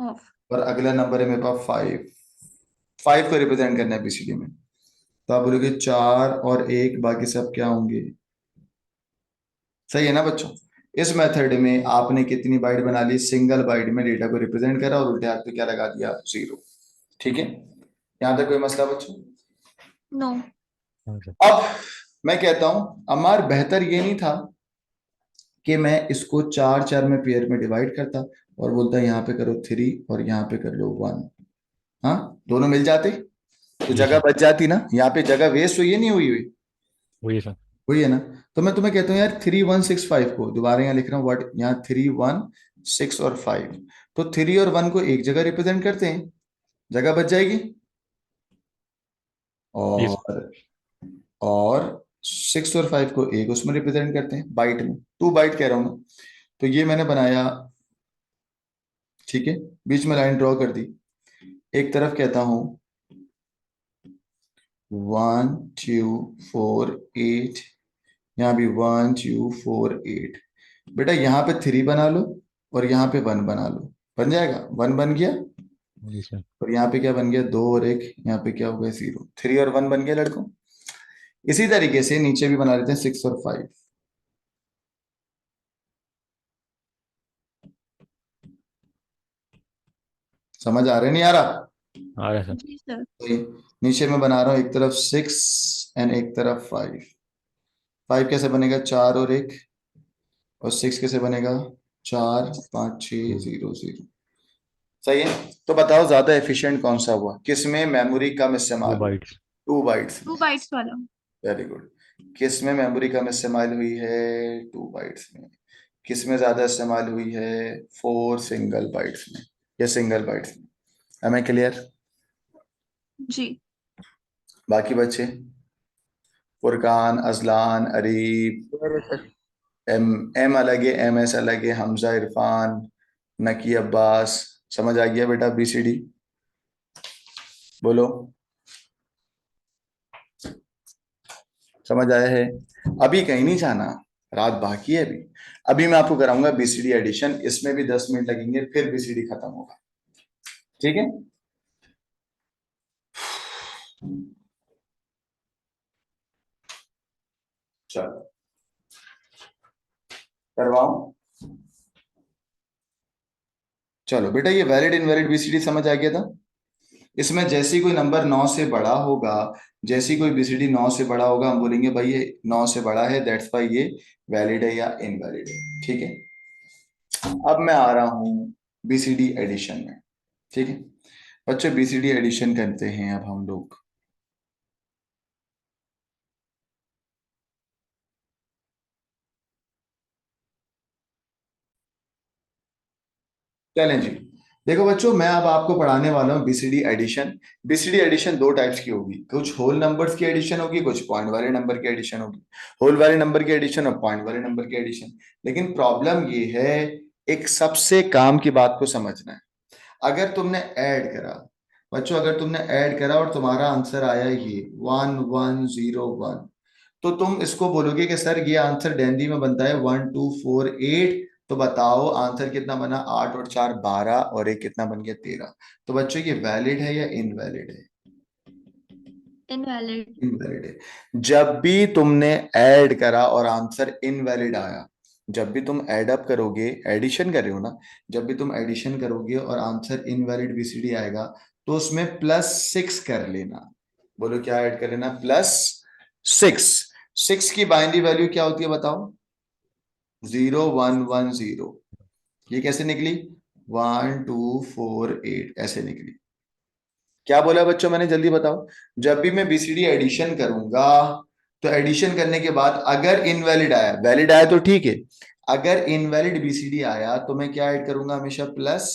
ऑफ। और अगला नंबर है मेरे पास 5। 5 को रिप्रेजेंट करना है बीसीडी में, तो आप बोलोगे 4 और 1, बाकी सब क्या होंगे। सही है ना बच्चों। इस मेथड में आपने कितनी बाइट बना ली, सिंगल बाइट में डेटा को रिप्रेजेंट करा और उल्टे हाथ पे क्या लगा दिया, 0, ठीक है। यहां तक कोई मसला बच्चों। नो। अब मैं कहता हूं अमार बेहतर ये नहीं था कि मैं इसको 4 4 में पेयर में डिवाइड करता और बोलता यहाँ पे करो 3 और यहाँ पे कर लो 1, हाँ दोनों मिल जाते तो जी जगह सर। बच जाती ना। यहाँ पे जगह वेस्ट हुई है, नहीं हुई हुई, वही सर। हुई है ना। तो मैं तुम्हें कहता हूँ यार 3 1 6 5 को दोबारा यहाँ लिख रहा हूँ, व्हाट, यहाँ 3 1 6 और 5, तो 3 और 1 को एक जगह रिप्रेजेंट करते हैं, जगह बच जाएगी। जी सर। और 6 और 5 को एक उसमें रिप्रेजेंट करते हैं बाइट में, 2 बाइट कह रहा हूं ना। तो ये मैंने बनाया, ठीक है, बीच में लाइन ड्रॉ कर दी। एक तरफ कहता हूं 1 2 4 8, यहाँ भी 1 2 4 8। बेटा यहाँ पे 3 बना लो और यहाँ पे 1 बना लो, बन जाएगा, 1 बन गया। जी सर। और यहाँ पे क्या बन गया, 2 और 1, यहाँ पे क्या हो गया 0, 3 और 1 बन गया लड़कों। इसी तरीके से नीचे भी बना लेते हैं 6 और 5। समझ आ रहा है नहीं आ रहा? आ रहा है सर। जी सर। तो ये नीचे में बना रहा हूं, एक तरफ 6 एंड एक तरफ 5। 5 कैसे बनेगा, 4 और 1, और 6 कैसे बनेगा, 4 5 6 0 0। सही है। तो बताओ ज्यादा एफिशिएंट कौन सा हुआ, किसमें मेमोरी कम 2 इस्तेमाल हुई? बाइट्स। 2 बाइट्स में। 2 बाइट्स वाला। Very good. किस में मेमोरी कम इस्तेमाल हुई है, 2 बाइट्स में। किस में ज्यादा इस्तेमाल हुई है, 4 सिंगल बाइट्स में, या सिंगल बाइट्स में। हमें क्लियर? जी। बाकी बच्चे, फुरकान, अजलान, अरीब, Clear है सर। एम एम अलग है, एम एस अलग है, हमजा, इरफान, नकी, अब्बास। समझ आ गया बेटा बीसीडी? बोलो, समझ आया है? अभी कहीं नहीं जाना, रात बाकी है अभी। अभी मैं आपको कराऊंगा बीसीडी एडिशन, इसमें भी 10 मिनट लगेंगे, फिर बीसीडी खत्म होगा। ठीक है? चलो करवाऊं। चलो बेटा, ये वैलिड इनवैलिड बीसीडी समझ आ गया था। इसमें जैसी कोई नंबर 9 से बड़ा होगा, जैसी कोई बीसीडी 9 से बड़ा होगा, हम बोलेंगे भाई ये 9 से बड़ा है, दैट्स वाई ये वैलिड है या इनवैलिड है। ठीक है? अब मैं आ रहा हूं बीसीडी एडिशन में। ठीक है बच्चों, बीसीडी एडिशन करते हैं अब हम लोग। चलें जी। देखो बच्चों, मैं अब आपको पढ़ाने वाला हूँ BCD addition. BCD addition 2 types की होगी, कुछ होल नंबर्स की एडिशन होगी, कुछ पॉइंट वाले नंबर की एडिशन होगी। होल वाले नंबर की एडिशन और पॉइंट वाले नंबर की एडिशन। लेकिन प्रॉब्लम ये है, एक सबसे काम की बात को समझना है। अगर तुमने ऐड करा, बच्चों अगर तुमने ऐड करा और तुम्हारा आंसर आया ये 1101, तो तुम इसको बोलोगे कि सर ये आंसर डेंडी में बनता है 1248। तो बताओ आंसर कितना बना, 8 और 4 12, और एक कितना बन गया 13। तो बच्चों ये वैलिड है या इनवैलिड है? इनवैलिड। इनवैलिड है। जब भी तुमने ऐड करा और आंसर इनवैलिड आया, जब भी तुम ऐड अप करोगे, एडिशन कर रहे हो ना, जब भी तुम एडिशन करोगे और आंसर इनवैलिड बीसीडी आएगा, तो उसमें +6 कर लेना। बोलो क्या ऐड कर लेना, +6। 6 की बाइनरी वैल्यू क्या होती है बताओ, 0110। ये कैसे निकली, 1248 ऐसे निकली। क्या बोला बच्चों मैंने, जल्दी बताओ। जब भी मैं बीसीडी एडिशन करूंगा, तो एडिशन करने के बाद अगर इनवैलिड आया, वैलिड आया तो ठीक है, अगर इनवैलिड बीसीडी आया तो मैं क्या ऐड करूंगा, हमेशा प्लस।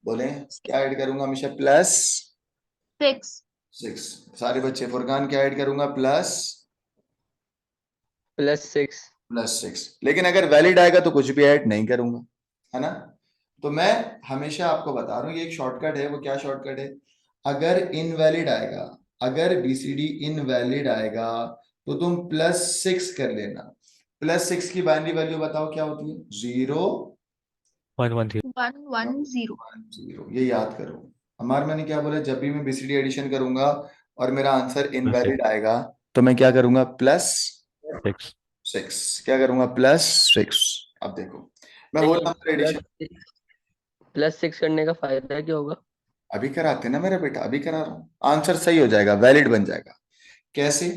बोले क्या ऐड करूंगा, हमेशा +6। 6। सारे बच्चे, फुरकान क्या ऐड करूंगा, +6। +6। लेकिन अगर वैलिड आएगा तो कुछ भी ऐड नहीं करूंगा, है ना? तो मैं हमेशा आपको बता रहा हूं, ये एक शॉर्टकट है। वो क्या शॉर्टकट है, अगर इनवैलिड आएगा, अगर बीसीडी इनवैलिड आएगा, तो तुम +6 कर लेना। +6 की बाइनरी वैल्यू बताओ क्या होती है, 0 110। 110। 0। ये याद करो। हमारे मैंने क्या बोला, जब भी मैं बीसीडी एडिशन करूंगा और मेरा आंसर इनवैलिड आएगा, तो मैं क्या करूंगा, +6। 6। क्या करूंगा, +6। अब देखो, मैं होल नहीं, नंबर एडिशन +6 करने का फायदा क्या होगा? अभी कराते ना मेरा बेटा, अभी करा रहा हूं, आंसर सही हो जाएगा, वैलिड बन जाएगा। कैसे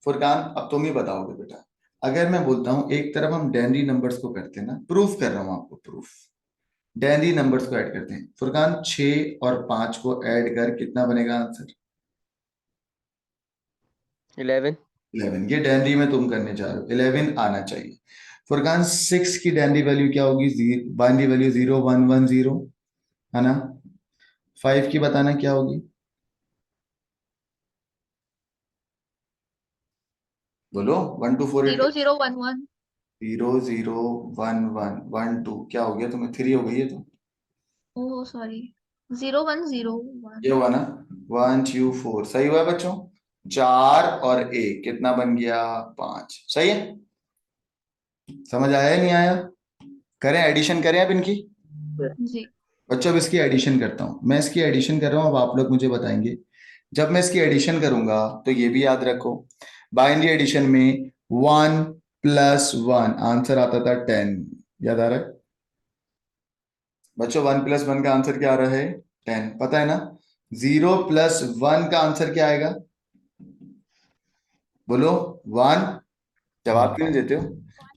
फुरकान, अब तुम ही बताओगे बेटा। अगर मैं बोलता हूं एक तरफ हम डेनरी नंबर्स को करते हैं ना, प्रूफ कर रहा हूं आपको, प्रूफ। डेनरी नंबर्स को ऐड करते हैं फुरकान, 6 और 5 को ऐड कर कितना बनेगा आंसर, 11। 11। ये डेनरी में तुम करने जा रहे हो, 11 आना चाहिए। फुरकान 6 की डेनरी वैल्यू क्या होगी, बाइनरी वैल्यू 0110, है ना? 5 की बताना क्या होगी, बोलो 1 2 4 8 0 0 1 1 0 0 1 1 1 2 क्या हो गया तुम्हें? 3 हो गई है तो ओह सॉरी 0 1 0 ये 1 हुआ ना 1 2 4 सही हुआ है बच्चों। 4 और 1 कितना बन गया? 5 सही है। समझ आया या नहीं आया? करें एडिशन करें अब इनकी। जी बच्चों अब इसकी एडिशन करता हूं मैं। इसकी एडिशन कर रहा हूं अब आप लोग मुझे बताएंगे। जब मैं इसकी एडिशन करूंगा तो ये भी याद रखो बाइनरी एडिशन में 1 प्लस 1 आंसर आता था 10। याद आ रहा है बच्चों? 1 प्लस 1 का आंसर क्या आ रहा है? 10 पता है ना। 0 प्लस 1 का आंसर क्या आएगा? बोलो 1। जवाब 1 क्यों नहीं देते हो?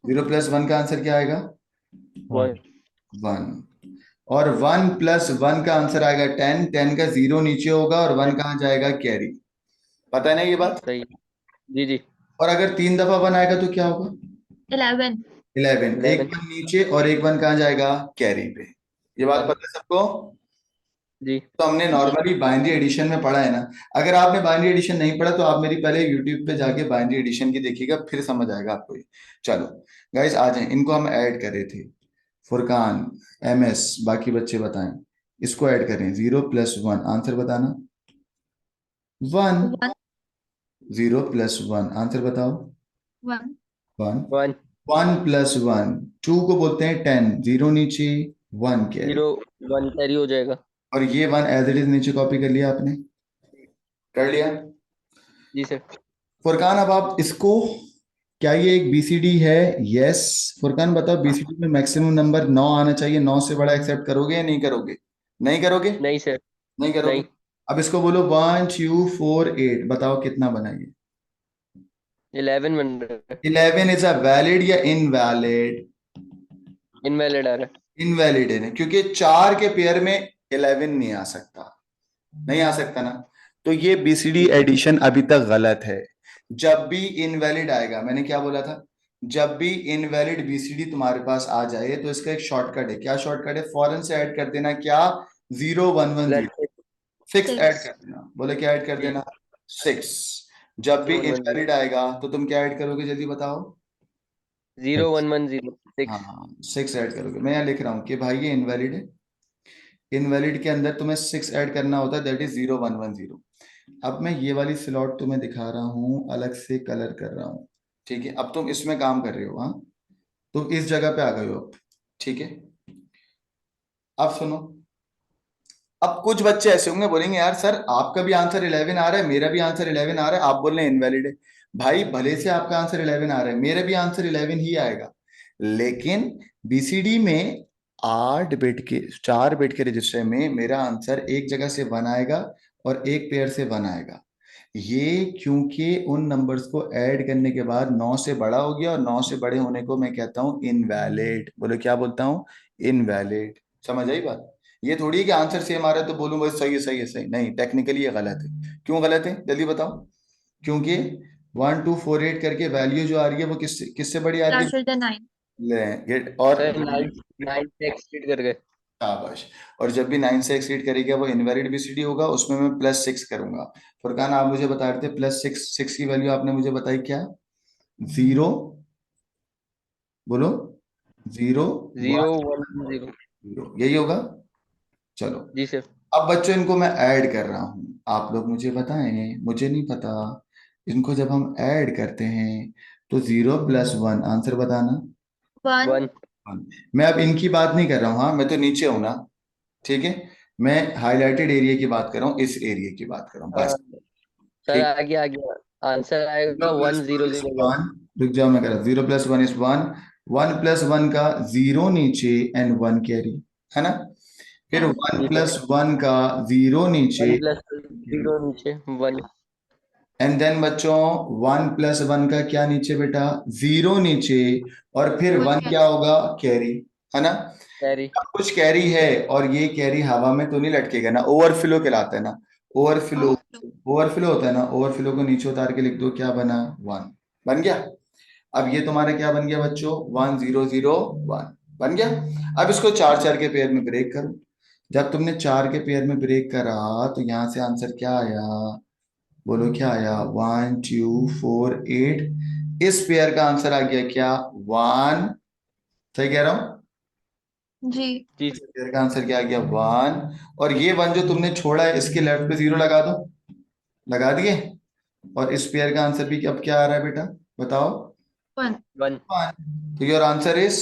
0 प्लस 1 का आंसर क्या आएगा? 1 1। और 1 प्लस 1 का आंसर आएगा 10। 10 का 0 नीचे होगा और 1 कहाँ जाएगा? कैरी। पता है ना ये बात? सही। जी जी। और अगर 3 दफा 1 आएगा तो क्या होगा? 11 11। एक 11। 1 नीचे और एक 1 कहाँ जाएगा? कैरी पे। ये बात पता है सबको? जी। तो हमने जी नॉर्मली बाइनरी एडिशन में पढ़ा है ना। अगर आपने बाइनरी एडिशन नहीं पढ़ा तो आप मेरी पहले यूट्यूब पे जाके बाइनरी एडिशन की देखिएगा फिर समझ आएगा आपको ये। चलो गाइस आ जाएं। इनको हम ऐड कर रहे थे। फुरकान MS बाकी बच्चे बताएं। इसको ऐड करें 0 प्लस 1 आंसर बताना 1। 1 0 प्लस 1 आंसर बताओ 1 1। 1 1 प्लस 1 2 को बोलते हैं 10। 0 नीचे 1 कैरी। 0 1 कैरी हो जाएगा। और ये 1 एज इट इज नीचे कॉपी कर लिया आपने? कर लिया? जी सर। फुरकान अब आप इसको क्या ये एक BCD है? यस। फुरकान बताओ BCD में मैक्सिमम नंबर 9 आना चाहिए। 9 से बड़ा एक्सेप्ट करोगे या नहीं करोगे? नहीं करोगे? नहीं सर। नहीं नहीं। करोगे। अब इसको बोलो 1 2 4 8 बताओ कितना बना ये? 11 बन रहा है। 11 इज अ वैलिड या इनवैलिड? इनवैलिड आ रहा है। इनवैलिड है ना क्योंकि 4 के पेयर में 11 नहीं आ सकता। नहीं आ सकता ना। तो ये BCD जी। एडिशन अभी तक गलत है। जब भी इनवैलिड आएगा मैंने क्या बोला था? जब भी इनवैलिड BCD तुम्हारे पास आ जाए तो इसका एक शॉर्टकट है। क्या शॉर्टकट है? फौरन से ऐड कर देना क्या? 0 1 1 प्लस 0 6 ऐड 6 कर देना। बोले क्या ऐड कर जी। देना? 6। जब भी 0 1 1 0 इनवैलिड आएगा तो तुम क्या ऐड करोगे जल्दी बताओ? 0 6 1 1 0 6। हाँ 6 ऐड करोगे। मैं यहाँ लिख रहा हूँ कि भाई ये इनवैलिड है। इनवैलिड के अंदर तुम्हें 6 ऐड करना होता है दैट इज 0 1 1 0। अब मैं ये वाली स्लॉट तुम्हें दिखा रहा हूं अलग से कलर कर रहा हूं। ठीक है अब तुम इसमें काम कर रहे हो। हाँ तुम इस जगह पे आ गए हो अब। ठीक है अब सुनो। अब कुछ बच्चे ऐसे होंगे बोलेंगे यार सर आपका भी आंसर 11 आ रहा है मेरा भी आंसर 11 आ रहा है आप बोल रहे हैं इनवैलिड है। भाई भले से आपका आंसर 11 आ रहा है मेरा भी आंसर 11 ही आएगा। लेकिन BCD में 8 बिट के 4 बिट के रजिस्टर में मेरा आंसर एक जगह से 1 आएगा और एक पेयर से 1 आएगा। ये क्योंकि उन नंबर्स को ऐड करने के बाद 9 से बड़ा हो गया और 9 से बड़े होने को मैं कहता हूं इनवैलिड। बोलो क्या बोलता हूं? इनवैलिड। समझ आई बात? ये थोड़ी है कि आंसर सेम आ रहा है तो बोलूं बस सही है सही है सही। नहीं टेक्निकली ये गलत है। क्यों गलत है जल्दी बताओ? क्योंकि 1 2 4 8 करके वैल्यू जो आ रही है वो किससे किससे बड़ी आ रही है? larger than 9 ले गेट और सर 9 9 से एक्सीड कर गए। शाबाश। और जब भी 9 से एक्सीड करेगा वो इनवैलिड BCD होगा उसमें मैं +6 करूंगा। फुरकान आप मुझे बता रहे थे +6 6 की वैल्यू आपने मुझे बताई क्या? 0 बोलो 0 0 1 1 0। 0 यही होगा। चलो जी सर। अब बच्चों इनको मैं ऐड कर रहा हूं। आप लोग मुझे बताएं मुझे नहीं पता। इनको जब हम ऐड करते हैं तो 0 प्लस 1 आंसर बताना 1 1। 1। मैं अब इनकी बात नहीं कर रहा हूँ। हाँ मैं तो नीचे हूं ना। ठीक है मैं हाईलाइटेड एरिया की बात कर रहा हूँ इस एरिया की बात कर रहा हूँ बस। सर ठीक आगे आ गया। आंसर आएगा 0 प्लस 1 0 1 इज 0 1। 1। रुक जाओ मैं कर रहा हूँ 0 प्लस 1 इज 1। 1 प्लस 1 का 0 नीचे एंड 1 कैरी है ना। फिर 1 जी सर। प्लस 1 का 0 नीचे 1 प्लस 0 नीचे 1। एंड देन बच्चों 1 प्लस 1 का क्या नीचे बेटा? 0 नीचे और फिर 1 1 क्या carry होगा? कैरी है ना। कैरी। अब कुछ कैरी है और ये कैरी हवा में तो नहीं लटकेगा ना। ओवरफ्लो कहलाता है ना। ओवरफ्लो overflow ओवरफ्लो होता है ना। ओवरफ्लो को नीचे उतार के लिख दो क्या बना? 1 बन गया। अब ये तुम्हारा क्या बन गया बच्चों? 1 0 0 1 बन गया। अब इसको 4 4 के पेयर में ब्रेक करो। जब तुमने 4 के पेयर में ब्रेक करा तो यहां से आंसर क्या आया? बोलो क्या आया? 1 2 4 8 इस पेयर का आंसर आ गया क्या? 1। सही कह रहा हूं? जी। जी इस पेयर का आंसर क्या आ गया? 1। और ये 1 जो तुमने छोड़ा है इसके लेफ्ट पे 0 लगा दो। लगा दिए। और इस पेयर का आंसर भी अब क्या आ रहा है बेटा? बताओ। 1 1 1। तो योर आंसर इज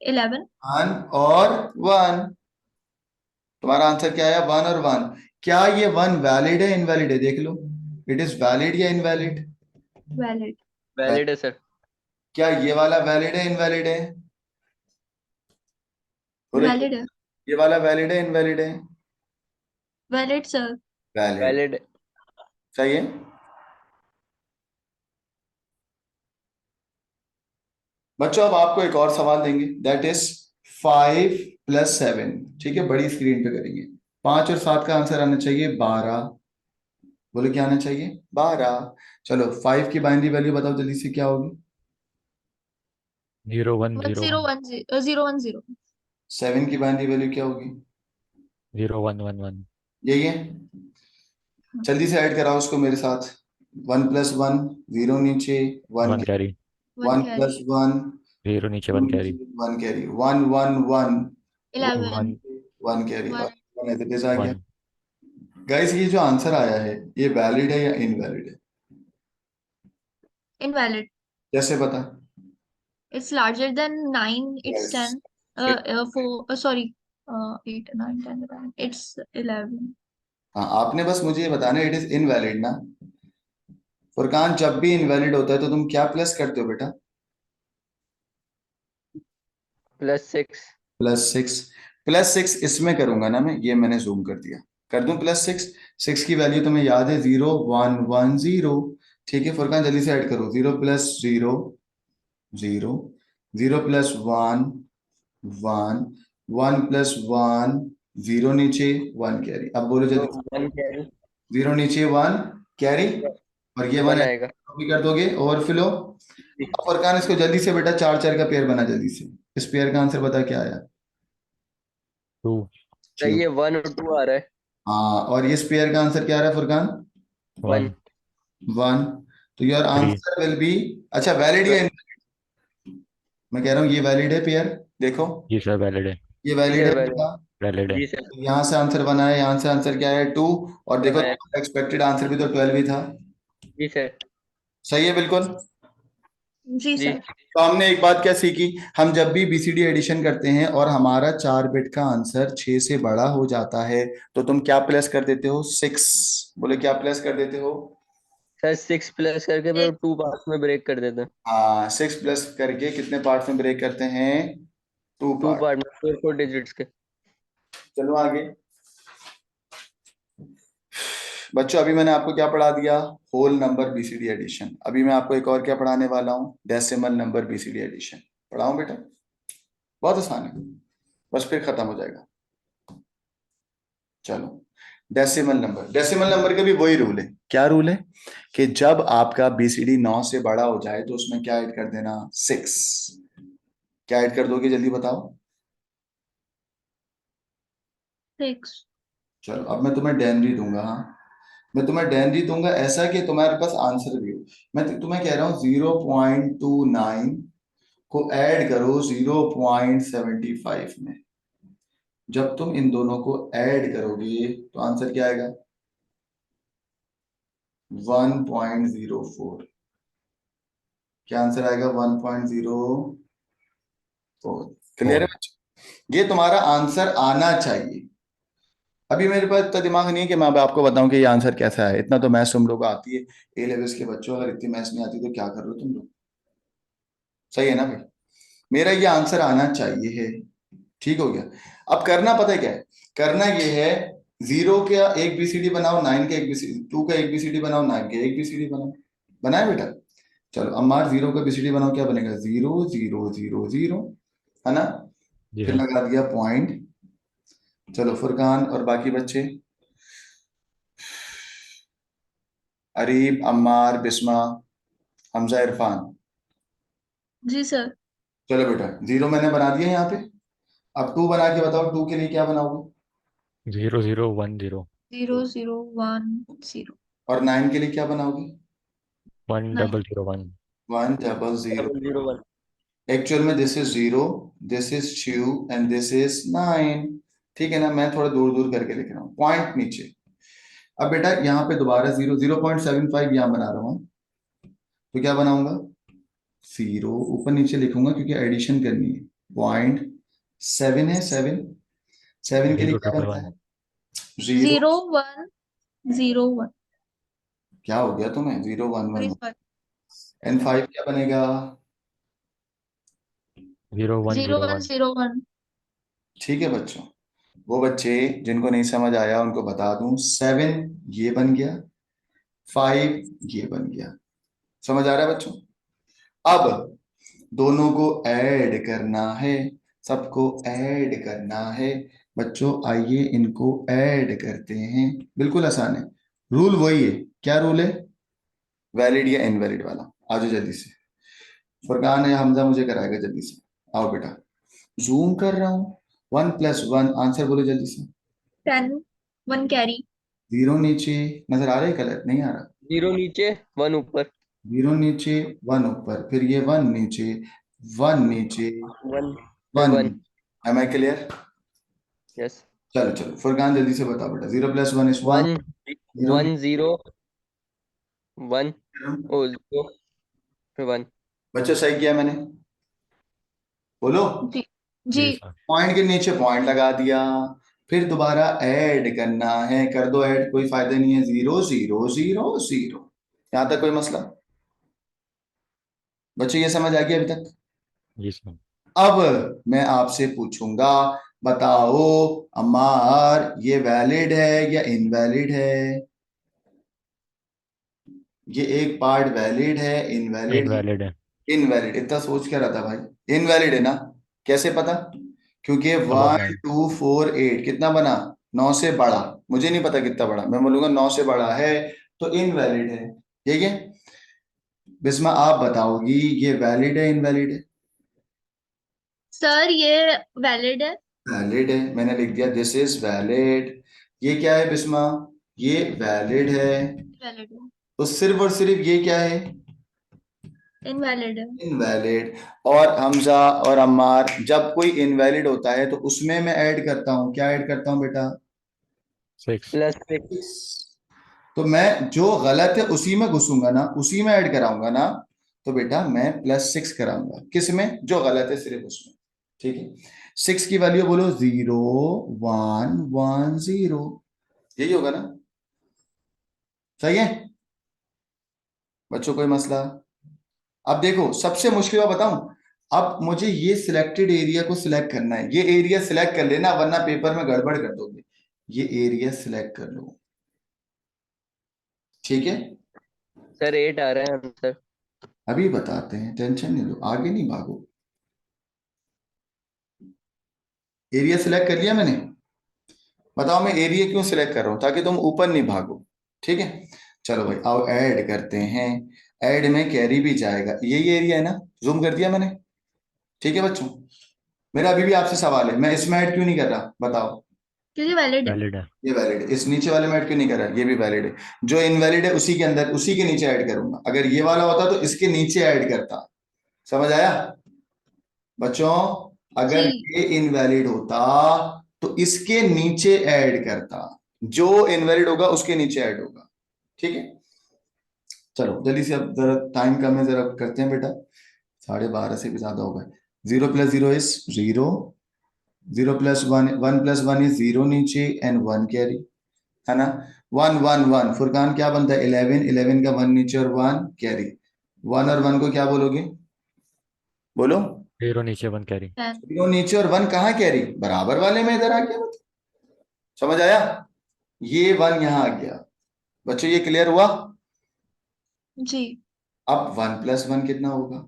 11। 1 और 1। तुम्हारा आंसर क्या आया? 1 और 1। क्या ये 1 वैलिड है इनवैलिड है? देख लो। इट इज वैलिड या इनवैलिड? वैलिड। वैलिड है सर। क्या ये वाला वैलिड है इनवैलिड है? बोले। वैलिड है। ये वाला वैलिड है इनवैलिड है? Valid sir. वैलिड। वैलिड। सही है। बच्चों अब आपको एक और सवाल देंगे, दैट इज 5 + 7। ठीक है, बड़ी स्क्रीन पे करेंगे। 5 और 7 का आंसर आना चाहिए 12। बोले क्या आना चाहिए? 12। चलो 5 की बाइनरी वैल्यू बताओ जल्दी से, क्या होगी? 0 1 1 0 0 1 1 0 1 0। 7 की बाइनरी वैल्यू क्या होगी? 0 1 1 1 यही है। जल्दी से ऐड कराओ उसको मेरे साथ। 1 + 1 0 नीचे 1 1 कैरी। 1 1 कैरी। + 1 0 नीचे 2 1 कैरी। नीचे 1 कैरी 1 1 1 11 1 1 कैरी 1 और 1 एज इट इज आ गया। 1 गाइस ये जो आंसर आया है ये वैलिड है या इनवैलिड है? इनवैलिड। कैसे पता? It's larger than 9. It's yes. 10. 4. Sorry. 8, 9, 10, 11. It's 11. हाँ, आपने बस मुझे ये बताना इट इज इनवैलिड ना। फुरकान, जब भी इनवैलिड होता है तो तुम क्या प्लस करते हो बेटा? +6। +6। +6 इसमें करूंगा ना मैं, ये मैंने जूम कर दिया। कर दूं +6? 6 की वैल्यू तुम्हें याद है? 0 1 1 0। ठीक है फुरकान, जल्दी से ऐड करो। 0 + 0 0। 0 + 1 1। 1 + 1 0 नीचे 1 कैरी। अब बोलो तो जल्दी से। 1 कैरी। 0 नीचे 1 कैरी। और ये 1 1 आएगा। कॉपी कर दोगे ओवरफ्लो। जी। अब फरकान इसको जल्दी से बेटा 4 4 का पेयर बना जल्दी से। इस पेयर का आंसर बता क्या आया? 2 सर 2। ये 1 और 2 आ रहा है। हाँ, और इस पेयर का आंसर क्या आ रहा है फुरकान? 1 1 1। तो योर 3 आंसर विल बी, अच्छा वैलिड या मैं कह रहा हूँ ये वैलिड है पेयर। देखो ये सर वैलिड है। ये जी वैलिड सर है वैलिड। बेटा। वैलिड है। जी सर। यहाँ से आंसर बना है, यहाँ से आंसर क्या है? 2। और देखो है। एक्सपेक्टेड आंसर भी तो 12 ही था। जी सर। सही है बिल्कुल। जी जी। सर। तो हमने एक बात क्या सीखी? हम जब भी बीसीडी एडिशन करते हैं और हमारा 4 बिट का आंसर 6 से बड़ा हो जाता है तो तुम क्या प्लस कर देते हो? 6। बोले क्या प्लस कर देते हो? सर 6 प्लस करके फिर 2 पार्ट्स में ब्रेक कर देते हैं। हाँ, 6 प्लस करके कितने पार्ट में ब्रेक करते हैं? 2 2 पार्ट। पार्ट में 4 डिजिट्स के। चलो आगे। बच्चों अभी मैंने आपको क्या पढ़ा दिया? Whole number BCD addition. अभी मैं आपको एक और क्या पढ़ाने वाला हूँ? Decimal number BCD addition. पढ़ाऊं बेटा? बहुत आसान है, बस फिर खत्म हो जाएगा। चलो डेसिमल नंबर का भी वही रूल है। क्या रूल है? कि जब आपका बीसीडी 9 से बड़ा हो जाए तो उसमें क्या ऐड कर देना? 6। क्या ऐड कर दोगे जल्दी बताओ? 6। चलो अब मैं तुम्हें डेनरी दूंगा। हाँ, मैं तुम्हें डेनरी दूंगा ऐसा कि तुम्हारे पास आंसर भी हो। मैं तुम्हें कह रहा हूं 0.29 को ऐड करो 0.75 में। जब तुम इन दोनों को ऐड करोगे तो आंसर क्या आएगा? 1.04। क्या आंसर आएगा? 1.04। क्लियर है 4 बच्चों? ये तुम्हारा आंसर आना चाहिए। अभी मेरे पास इतना दिमाग नहीं है कि मैं अब आपको बताऊं कि ये आंसर कैसा है। इतना तो मैथ्स तुम लोग को आती है। ए लेवल्स के बच्चों, अगर इतनी मैथ्स नहीं आती तो क्या कर रहे हो तुम लोग? सही है ना भाई? मेरा ये आंसर आना चाहिए है। ठीक हो गया। अब करना पता है क्या है? करना ये है, 0 का एक बीसीडी बनाओ, 9 का एक बीसीडी, 2 का एक बीसीडी बनाओ, 9 का एक बीसीडी बनाओ। बनाए बेटा? चलो अब मार 0 का बीसीडी बनाओ, क्या बनेगा? 0 0 0 0, है ना? जी फिर हाँ। लगा दिया पॉइंट। चलो फुरकान और बाकी बच्चे, अरीब, अम्मार, बिस्मा, हमजा, इरफान। जी सर। चलो बेटा 0 मैंने बना दिया यहाँ पे। अब 2 बना के बताओ, 2 के लिए क्या बनाओगे? 0 0 1 0 0 0 1 0। और 9 के लिए क्या बनाओगे? 1 9 0 0 1 100. 001 एक्चुअल में this is 0, this is 2 and this is 9। ठीक है ना, मैं थोड़ा दूर दूर करके लिख रहा हूँ, पॉइंट नीचे। अब बेटा यहाँ पे दोबारा 0.75 यहाँ बना रहा हूँ, तो क्या बनाऊंगा, 0 ऊपर नीचे लिखूंगा क्योंकि एडिशन करनी है। 0.7 है, 7 के लिए जीरो क्या ट्रिपल बनता वन है, 0। 0101 क्या हो गया तुम्हें, 011 सॉरी एंड 5 क्या बनेगा, 0101 0101 ठीक है बच्चों। वो बच्चे जिनको नहीं समझ आया उनको बता दूं, 7 ये बन गया, 5 ये बन गया। समझ आ रहा है बच्चों। अब दोनों को ऐड करना है, सबको ऐड करना है बच्चों। आइए इनको ऐड करते हैं, बिल्कुल आसान है, रूल वही है। क्या रूल है, वैलिड या इनवैलिड वाला। आ जाओ जल्दी से, फुरकान या हमजा मुझे कराएगा जल्दी से। आओ बेटा, जूम कर रहा हूं। 1+1 आंसर बोलो जल्दी से। 10 1 कैरी 0 नीचे, नजर आ रहा है कलर, नहीं आ रहा, 0 नीचे 1 ऊपर 0 नीचे 1 ऊपर, फिर ये 1 नीचे, 1 नीचे, 1 फिर 1 1 नीचे। M I clear. यस चलो चलो फुरकान जल्दी से बताओ बेटा, 0+1 इज 1। 1 0 1 0 1 ओ 0 फिर 1 बच्चों सही किया मैंने, बोलो। जी जी जी सर। पॉइंट के नीचे पॉइंट लगा दिया, फिर दोबारा ऐड करना है, कर दो ऐड, कोई फायदा नहीं है। 0 0 0 0, यहां तक कोई मसला, बच्चों ये समझ आ गया अभी तक। जी सर। अब मैं आपसे पूछूंगा, बताओ अम्मार, ये वैलिड है या इनवैलिड है, ये एक पार्ट वैलिड है इनवैलिड है। इनवैलिड है। इनवैलिड, इतना सोच क्या रहा था भाई, इनवैलिड है ना, कैसे पता, क्योंकि अबव 1248 कितना बना, 9 से बड़ा, मुझे नहीं पता कितना बड़ा, मैं बोलूंगा 9 से बड़ा है, तो इनवैलिड है। ठीक है, बिस्मा आप बताओगी ये वैलिड है इनवैलिड है। सर ये वैलिड है। वैलिड है, मैंने लिख दिया दिस इज वैलिड। ये क्या है बिस्मा, ये वैलिड है। वैलिड है तो सिर्फ और सिर्फ ये क्या है, इनवैलिड है। इनवैलिड। और हमजा और अम्मार, जब कोई इनवैलिड होता है तो उसमें मैं ऐड करता हूं, क्या ऐड करता हूं बेटा, 6। +6 तो मैं जो गलत है उसी में घुसूंगा ना, उसी में ऐड कराऊंगा ना, तो बेटा मैं +6 कराऊंगा, किस में, जो गलत है सिर्फ उसमें। ठीक है, 6 की वैल्यू बोलो 0 1 1 0, यही होगा ना, सही है बच्चों, कोई मसला। अब देखो सबसे मुश्किल बात बताऊं, अब मुझे ये सिलेक्टेड एरिया को सिलेक्ट करना है, ये एरिया सिलेक्ट कर लेना वरना पेपर में गड़बड़ कर दोगे। ये एरिया सिलेक्ट कर लो, ठीक है। सर 8 आ रहा है आंसर अभी बताते हैं, टेंशन नहीं लो, आगे नहीं भागो। एरिया सिलेक्ट कर लिया मैंने, बताओ मैं एरिया क्यों सिलेक्ट कर रहा हूं, ताकि तुम ऊपर नहीं भागो। ठीक है, चलो भाई आओ ऐड करते हैं। ऐड में कैरी भी जाएगा, यही एरिया है ना, जूम कर दिया मैंने। ठीक है बच्चों, मेरा अभी भी आपसे सवाल है, मैं इसमें ऐड क्यों नहीं कर रहा, बताओ। क्योंकि वैलिड है। वैलिड है। ये वैलिड है, इस नीचे वाले में ऐड क्यों नहीं कर रहा, ये भी वैलिड है। जो इनवैलिड है उसी के अंदर, उसी के नीचे ऐड करूंगा, अगर ये वाला होता तो इसके नीचे ऐड करता। समझ आया बच्चों, जी अगर ये इनवैलिड होता तो इसके नीचे ऐड करता, जो इनवैलिड होगा उसके नीचे ऐड होगा। ठीक है, चलो जल्दी से, अब जरा टाइम कम है, जरा करते हैं बेटा, 12:30 से भी ज्यादा होगा। 0+0 इज 0, 0+1, 1+1 इज 0 नीचे एंड 1 कैरी, है ना। 1 1 1 फुरकान क्या बनता है, 11, 11 का 1 नीचे और 1 कैरी। 1 और 1 को क्या बोलोगे, बोलो। 0 नीचे 1 कैरी। 10 0 नीचे और 1 कहाँ कैरी, बराबर वाले में इधर आ गया, मतलब समझ आया, ये 1 यहाँ आ गया। बच्चों ये क्लियर हुआ। जी अब 1+1 कितना होगा,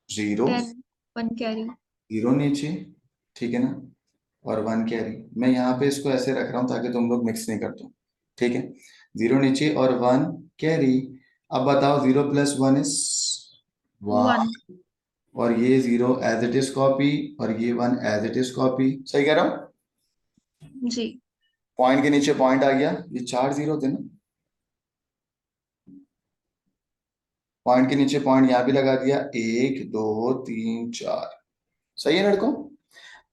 0, 10 1 कैरी 0 नीचे, ठीक है ना, और 1 कैरी। मैं यहाँ पे इसको ऐसे रख रहा हूँ ताकि तुम लोग मिक्स नहीं कर दो। ठीक है, 0 नीचे और 1 कैरी। अब बताओ 0+1 इज 1 1, और ये 0 एज इट इज कॉपी, और ये 1 एज इट इज कॉपी, सही कह रहा हूँ। जी पॉइंट के नीचे पॉइंट आ गया, ये 4 0 थे ना, पॉइंट के नीचे पॉइंट यहाँ भी लगा दिया, 1 2 3 4। सही है लड़कों?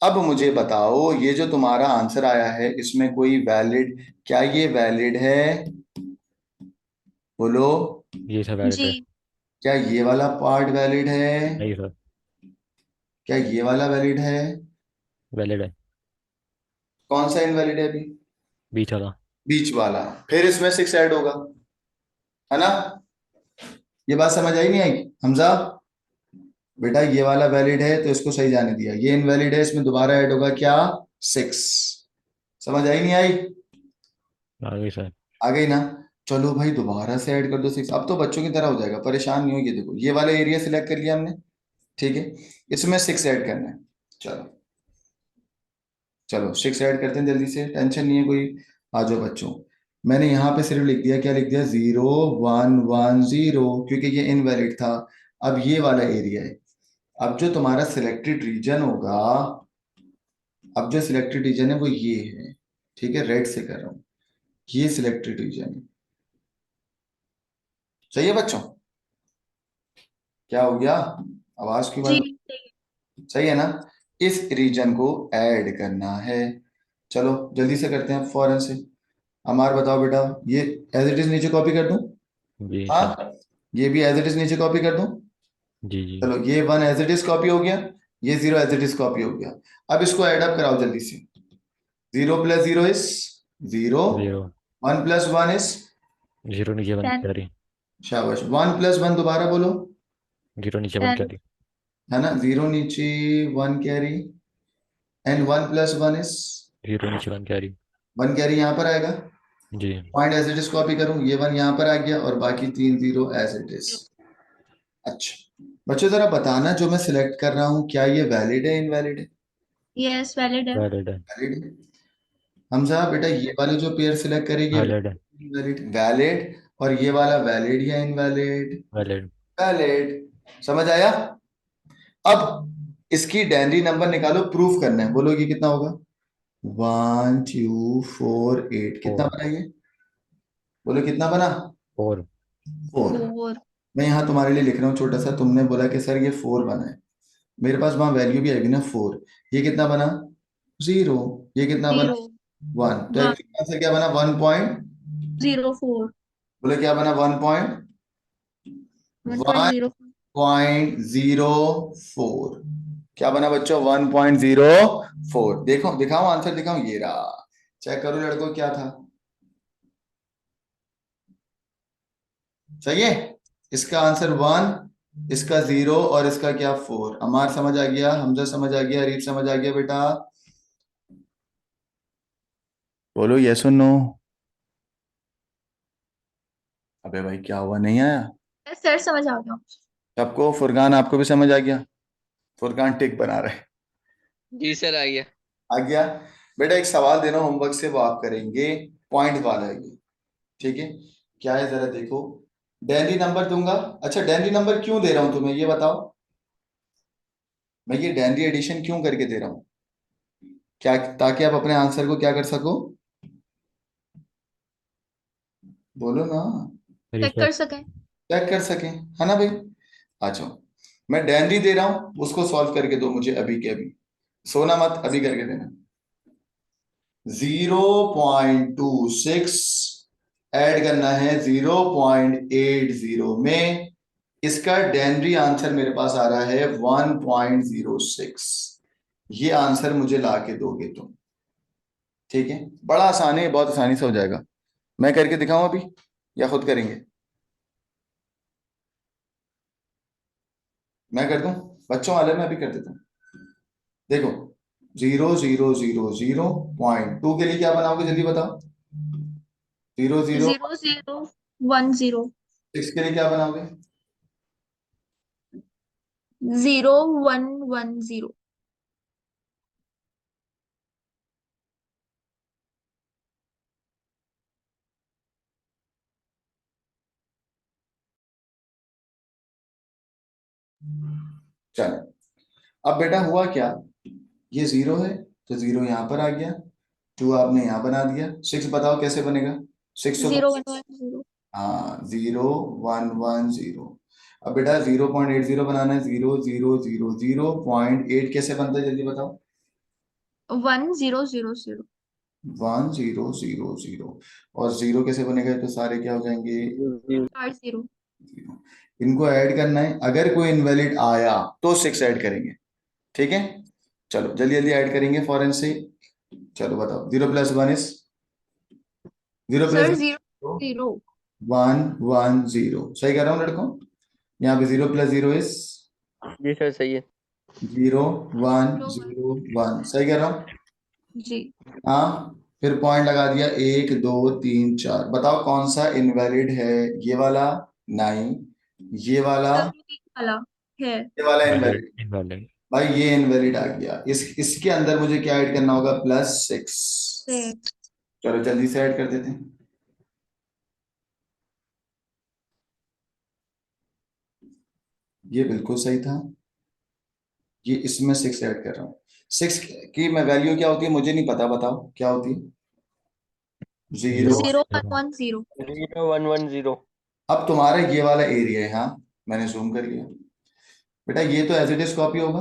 अब मुझे बताओ, ये जो तुम्हारा आंसर आया है इसमें कोई वैलिड, क्या ये वैलिड है? बोलो। ये सब वैलिड जी है। क्या ये वाला पार्ट वैलिड है? नहीं सर, क्या ये वाला वैलिड है? वैलिड है। कौन सा इनवैलिड है अभी? बीच वाला। बीच वाला। फिर इसमें 6 ऐड होगा, है ना? ये बात समझ आई नहीं आई हमजा? बेटा ये वाला वैलिड है तो इसको सही जाने दिया, ये इनवैलिड है, इसमें दोबारा ऐड होगा क्या? 6। समझ आई नहीं आई? आ गई सर। आ गई ना? चलो भाई दोबारा से ऐड कर दो 6, अब तो बच्चों की तरह हो जाएगा, परेशान नहीं हो। ये देखो ये वाला एरिया सिलेक्ट कर लिया हमने, ठीक है, इसमें 6 ऐड करना है। चलो चलो 6 ऐड करते हैं जल्दी से, टेंशन नहीं है कोई। आ जाओ बच्चों, मैंने यहाँ पे सिर्फ लिख दिया, क्या लिख दिया? 0 1 1 0, क्योंकि ये इनवैलिड था। अब ये वाला एरिया है, अब जो तुम्हारा सिलेक्टेड रीजन होगा, अब जो सिलेक्टेड रीजन है वो ये है, ठीक है, रेड से कर रहा हूं, ये सिलेक्टेड रीजन है। सही है बच्चों? क्या हो गया? आवाज क्यों जी बंद? सही है ना? इस रीजन को ऐड करना है। चलो जल्दी से करते हैं फौरन से। अमार बताओ बेटा, ये एज इट इज नीचे कॉपी कर दूं? जी सर। हाँ, ये भी एज इट इज नीचे कॉपी कर दूं? जी जी। चलो ये 1 एज इट इज कॉपी हो गया, ये 0 एज इट इज कॉपी हो गया। अब इसको ऐड अप कराओ जल्दी से। 0 + 0 इज 0, 0। 1 + 1 इज, 0 नीचे 1 10 कैरी। शाबाश। 1 + 1 दोबारा बोलो, 0 नीचे 1 10 कैरी। है ना? 0 नीचे 1 कैरी, एंड 1 + 1 इज 0 नीचे 1 कैरी। 1 कैरी यहाँ पर आएगा। जी। Point as it is copy करूं, ये 1 यहाँ पर आ गया और बाकी 3 0 एज इट इज। अच्छा बच्चों जरा बताना, जो मैं सिलेक्ट कर रहा हूँ क्या ये वैलिड है इनवैलिड है? यस वैलिड है। वैलिड है। वैलिड है। हमजा बेटा ये वाले जो पेयर सिलेक्ट करेंगे, वैलिड है। वैलिड वैलिड, और ये वाला वैलिड या इनवैलिड? वैलिड। वैलिड। समझ आया? अब इसकी डेनरी नंबर निकालो, प्रूफ करना है। बोलो ये कितना होगा? 1 2 4 8, कितना 4। बना ये? बोलो कितना बना? 4। 4। 4 मैं यहाँ तुम्हारे लिए लिख रहा हूँ छोटा सा, तुमने बोला कि सर ये 4 बना है, मेरे पास वहां वैल्यू भी आएगी ना 4। ये कितना बना? 0। ये कितना बना? 0 1। तो 1 एक्चुअली आंसर क्या बना? 1 पॉइंट, 0 4 बोले क्या बना? 1.0 1.04। क्या बना बच्चों? 1.04। देखो दिखाओ आंसर, दिखाओ, ये रहा। चेक करो लड़कों क्या था। सही है? इसका आंसर 1, इसका 0 और इसका क्या 4। अमार समझ आ गया, हमजा समझ आ गया, अरीफ समझ आ गया बेटा? बोलो यस और नो। अबे भाई क्या हुआ, नहीं आया सर समझ आ गया। सबको? फुरकान आपको भी समझ आ गया? फुरकान टिक बना रहे। जी सर आ गया। आ गया। बेटा एक सवाल देना होमवर्क से, वो आप करेंगे, पॉइंट वाला है ये, ठीक है? क्या है जरा देखो, डेनरी नंबर दूंगा। अच्छा डेनरी नंबर क्यों दे रहा हूं तुम्हें ये बताओ, मैं ये डेनरी एडिशन क्यों करके दे रहा हूं? क्या, ताकि आप अपने आंसर को क्या कर सको? बोलो ना। Check reset. कर सकें। चेक कर सके, है ना भाई? अच्छा, मैं डेनरी दे रहा हूं, उसको सॉल्व करके दो मुझे अभी के अभी, सोना मत, अभी करके देना। 0.26 ऐड करना है 0.80 में, इसका डेनरी आंसर मेरे पास आ रहा है 1.06। ये आंसर मुझे ला के दोगे तुम, ठीक है? बड़ा आसान है, बहुत आसानी से हो जाएगा। मैं करके दिखाऊं अभी या खुद करेंगे? मैं कर दूं? बच्चों वाले में अभी कर देता हूं। देखो 0.000.2 के लिए क्या बनाओगे जल्दी बताओ? 0.0 0 0 1 0 6 के लिए क्या बनाओगे? 0 1 1 0। चलो अब बेटा हुआ क्या, ये 0 है तो 0 यहां पर आ गया, 2 आपने यहां बना दिया, 6 बताओ कैसे बनेगा? 6 तो 0 1 1 0। हाँ 0 1 1 0। अब बेटा 0.80 बनाना है, 0.000.8 कैसे बनता है जल्दी बताओ। 1000। 1000 और जीरो कैसे बनेगा, तो सारे क्या हो जाएंगे, 4 0। जीरो। इनको ऐड करना है, अगर कोई इनवैलिड आया तो 6 ऐड करेंगे, ठीक है। चलो जल्दी जल्दी ऐड करेंगे फॉरन से। चलो बताओ, 0+1 इज 0 सर प्लस 0 0। 110, सही कह रहा हूँ लड़कों। यहाँ पे 0+0 इज जी सर सही है। 0101, सही कह रहा हूँ। जी हाँ, फिर पॉइंट लगा दिया, 1 2 3 4। बताओ कौन सा इनवैलिड है, ये वाला नहीं, ये वाला, सर ये वाला है। ये वाला इनवैलिड इनवैलिड। इनवैलिड। भाई ये इनवैलिड आ गया, इसके अंदर मुझे क्या ऐड करना होगा, +6। 6। चलो जल्दी से ऐड कर देते हैं। ये बिल्कुल सही था, ये इसमें 6 ऐड कर रहा हूँ। 6 की मैं वैल्यू क्या होती है मुझे नहीं पता, बताओ क्या होती है। 0। 0110। 0110। अब तुम्हारा ये वाला एरिया है, हाँ मैंने जूम कर लिया बेटा, ये तो एज इट इज कॉपी होगा।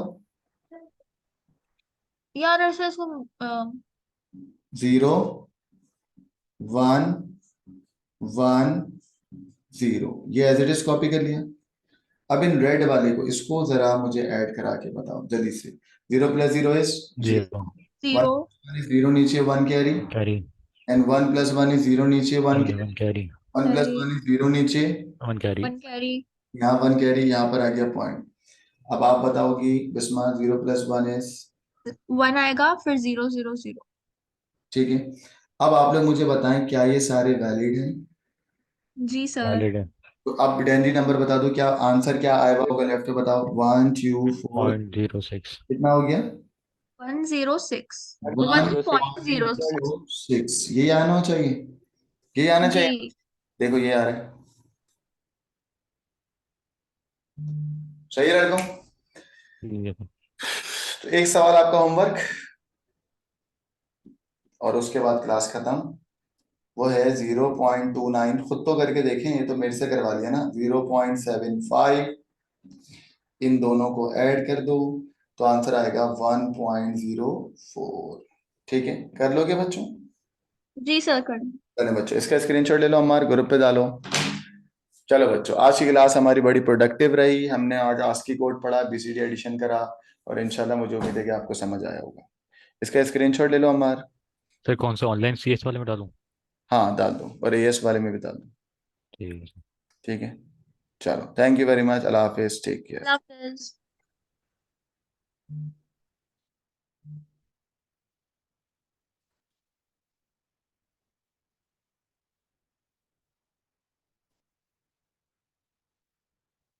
यार ऐसे इसको 0 1 1 0, ये एज इट इज कॉपी कर लिया। अब इन रेड वाले को, इसको जरा मुझे ऐड करा के बताओ जल्दी से। 0+0 इज 0, 1 0 इज 0 नीचे 1 कैरी, कैरी। एंड 1+1 इज 0 नीचे 1 कैरी, 1 कैरी। 1+1 इज 0 नीचे, 1 कैरी। 1 कैरी। यहाँ 1 कैरी, यहाँ पर आ गया पॉइंट। अब आप बताओगी बिस्मा, 0+1 इज, 1 आएगा फिर 0 0 0। ठीक है। अब आप लोग मुझे बताएं क्या ये सारे वैलिड हैं। जी सर। वैलिड है। तो अब डेंडी नंबर बता दो, क्या आंसर क्या आएगा होगा, लेफ्ट में बताओ। 1 2 4, 0.06। कितना हो गया, 106। 106. 1.06, ये आना चाहिए, ये आना चाहिए। जी देखो ये आ रहा है, सही है लड़कों। ठीक है। तो एक सवाल आपका होमवर्क, और उसके बाद क्लास खत्म। वो है 0.29, खुद तो करके देखें, ये तो मेरे से करवा लिया ना। 0.75, इन दोनों को ऐड कर दो तो आंसर आएगा 1.04। ठीक है, कर लोगे बच्चों। जी सर कर। चलो बच्चों, इसका स्क्रीनशॉट ले लो, हमारे ग्रुप पे डालो। चलो बच्चों, आज की क्लास हमारी बड़ी प्रोडक्टिव रही, हमने आज आस्की कोड पढ़ा, बीसीडी एडिशन करा, और इंशाल्लाह मुझे उम्मीद है कि आपको समझ आया होगा। इसका स्क्रीनशॉट ले लो हमारे। सर कौन सा ऑनलाइन सीएस वाले में डालूं? हाँ डाल दो, और एएस वाले में भी डाल दो। ठीक है। ठीक है, चलो थैंक यू वेरी मच, अल्लाह हाफिज, टेक केयर। अल्लाह हाफिज।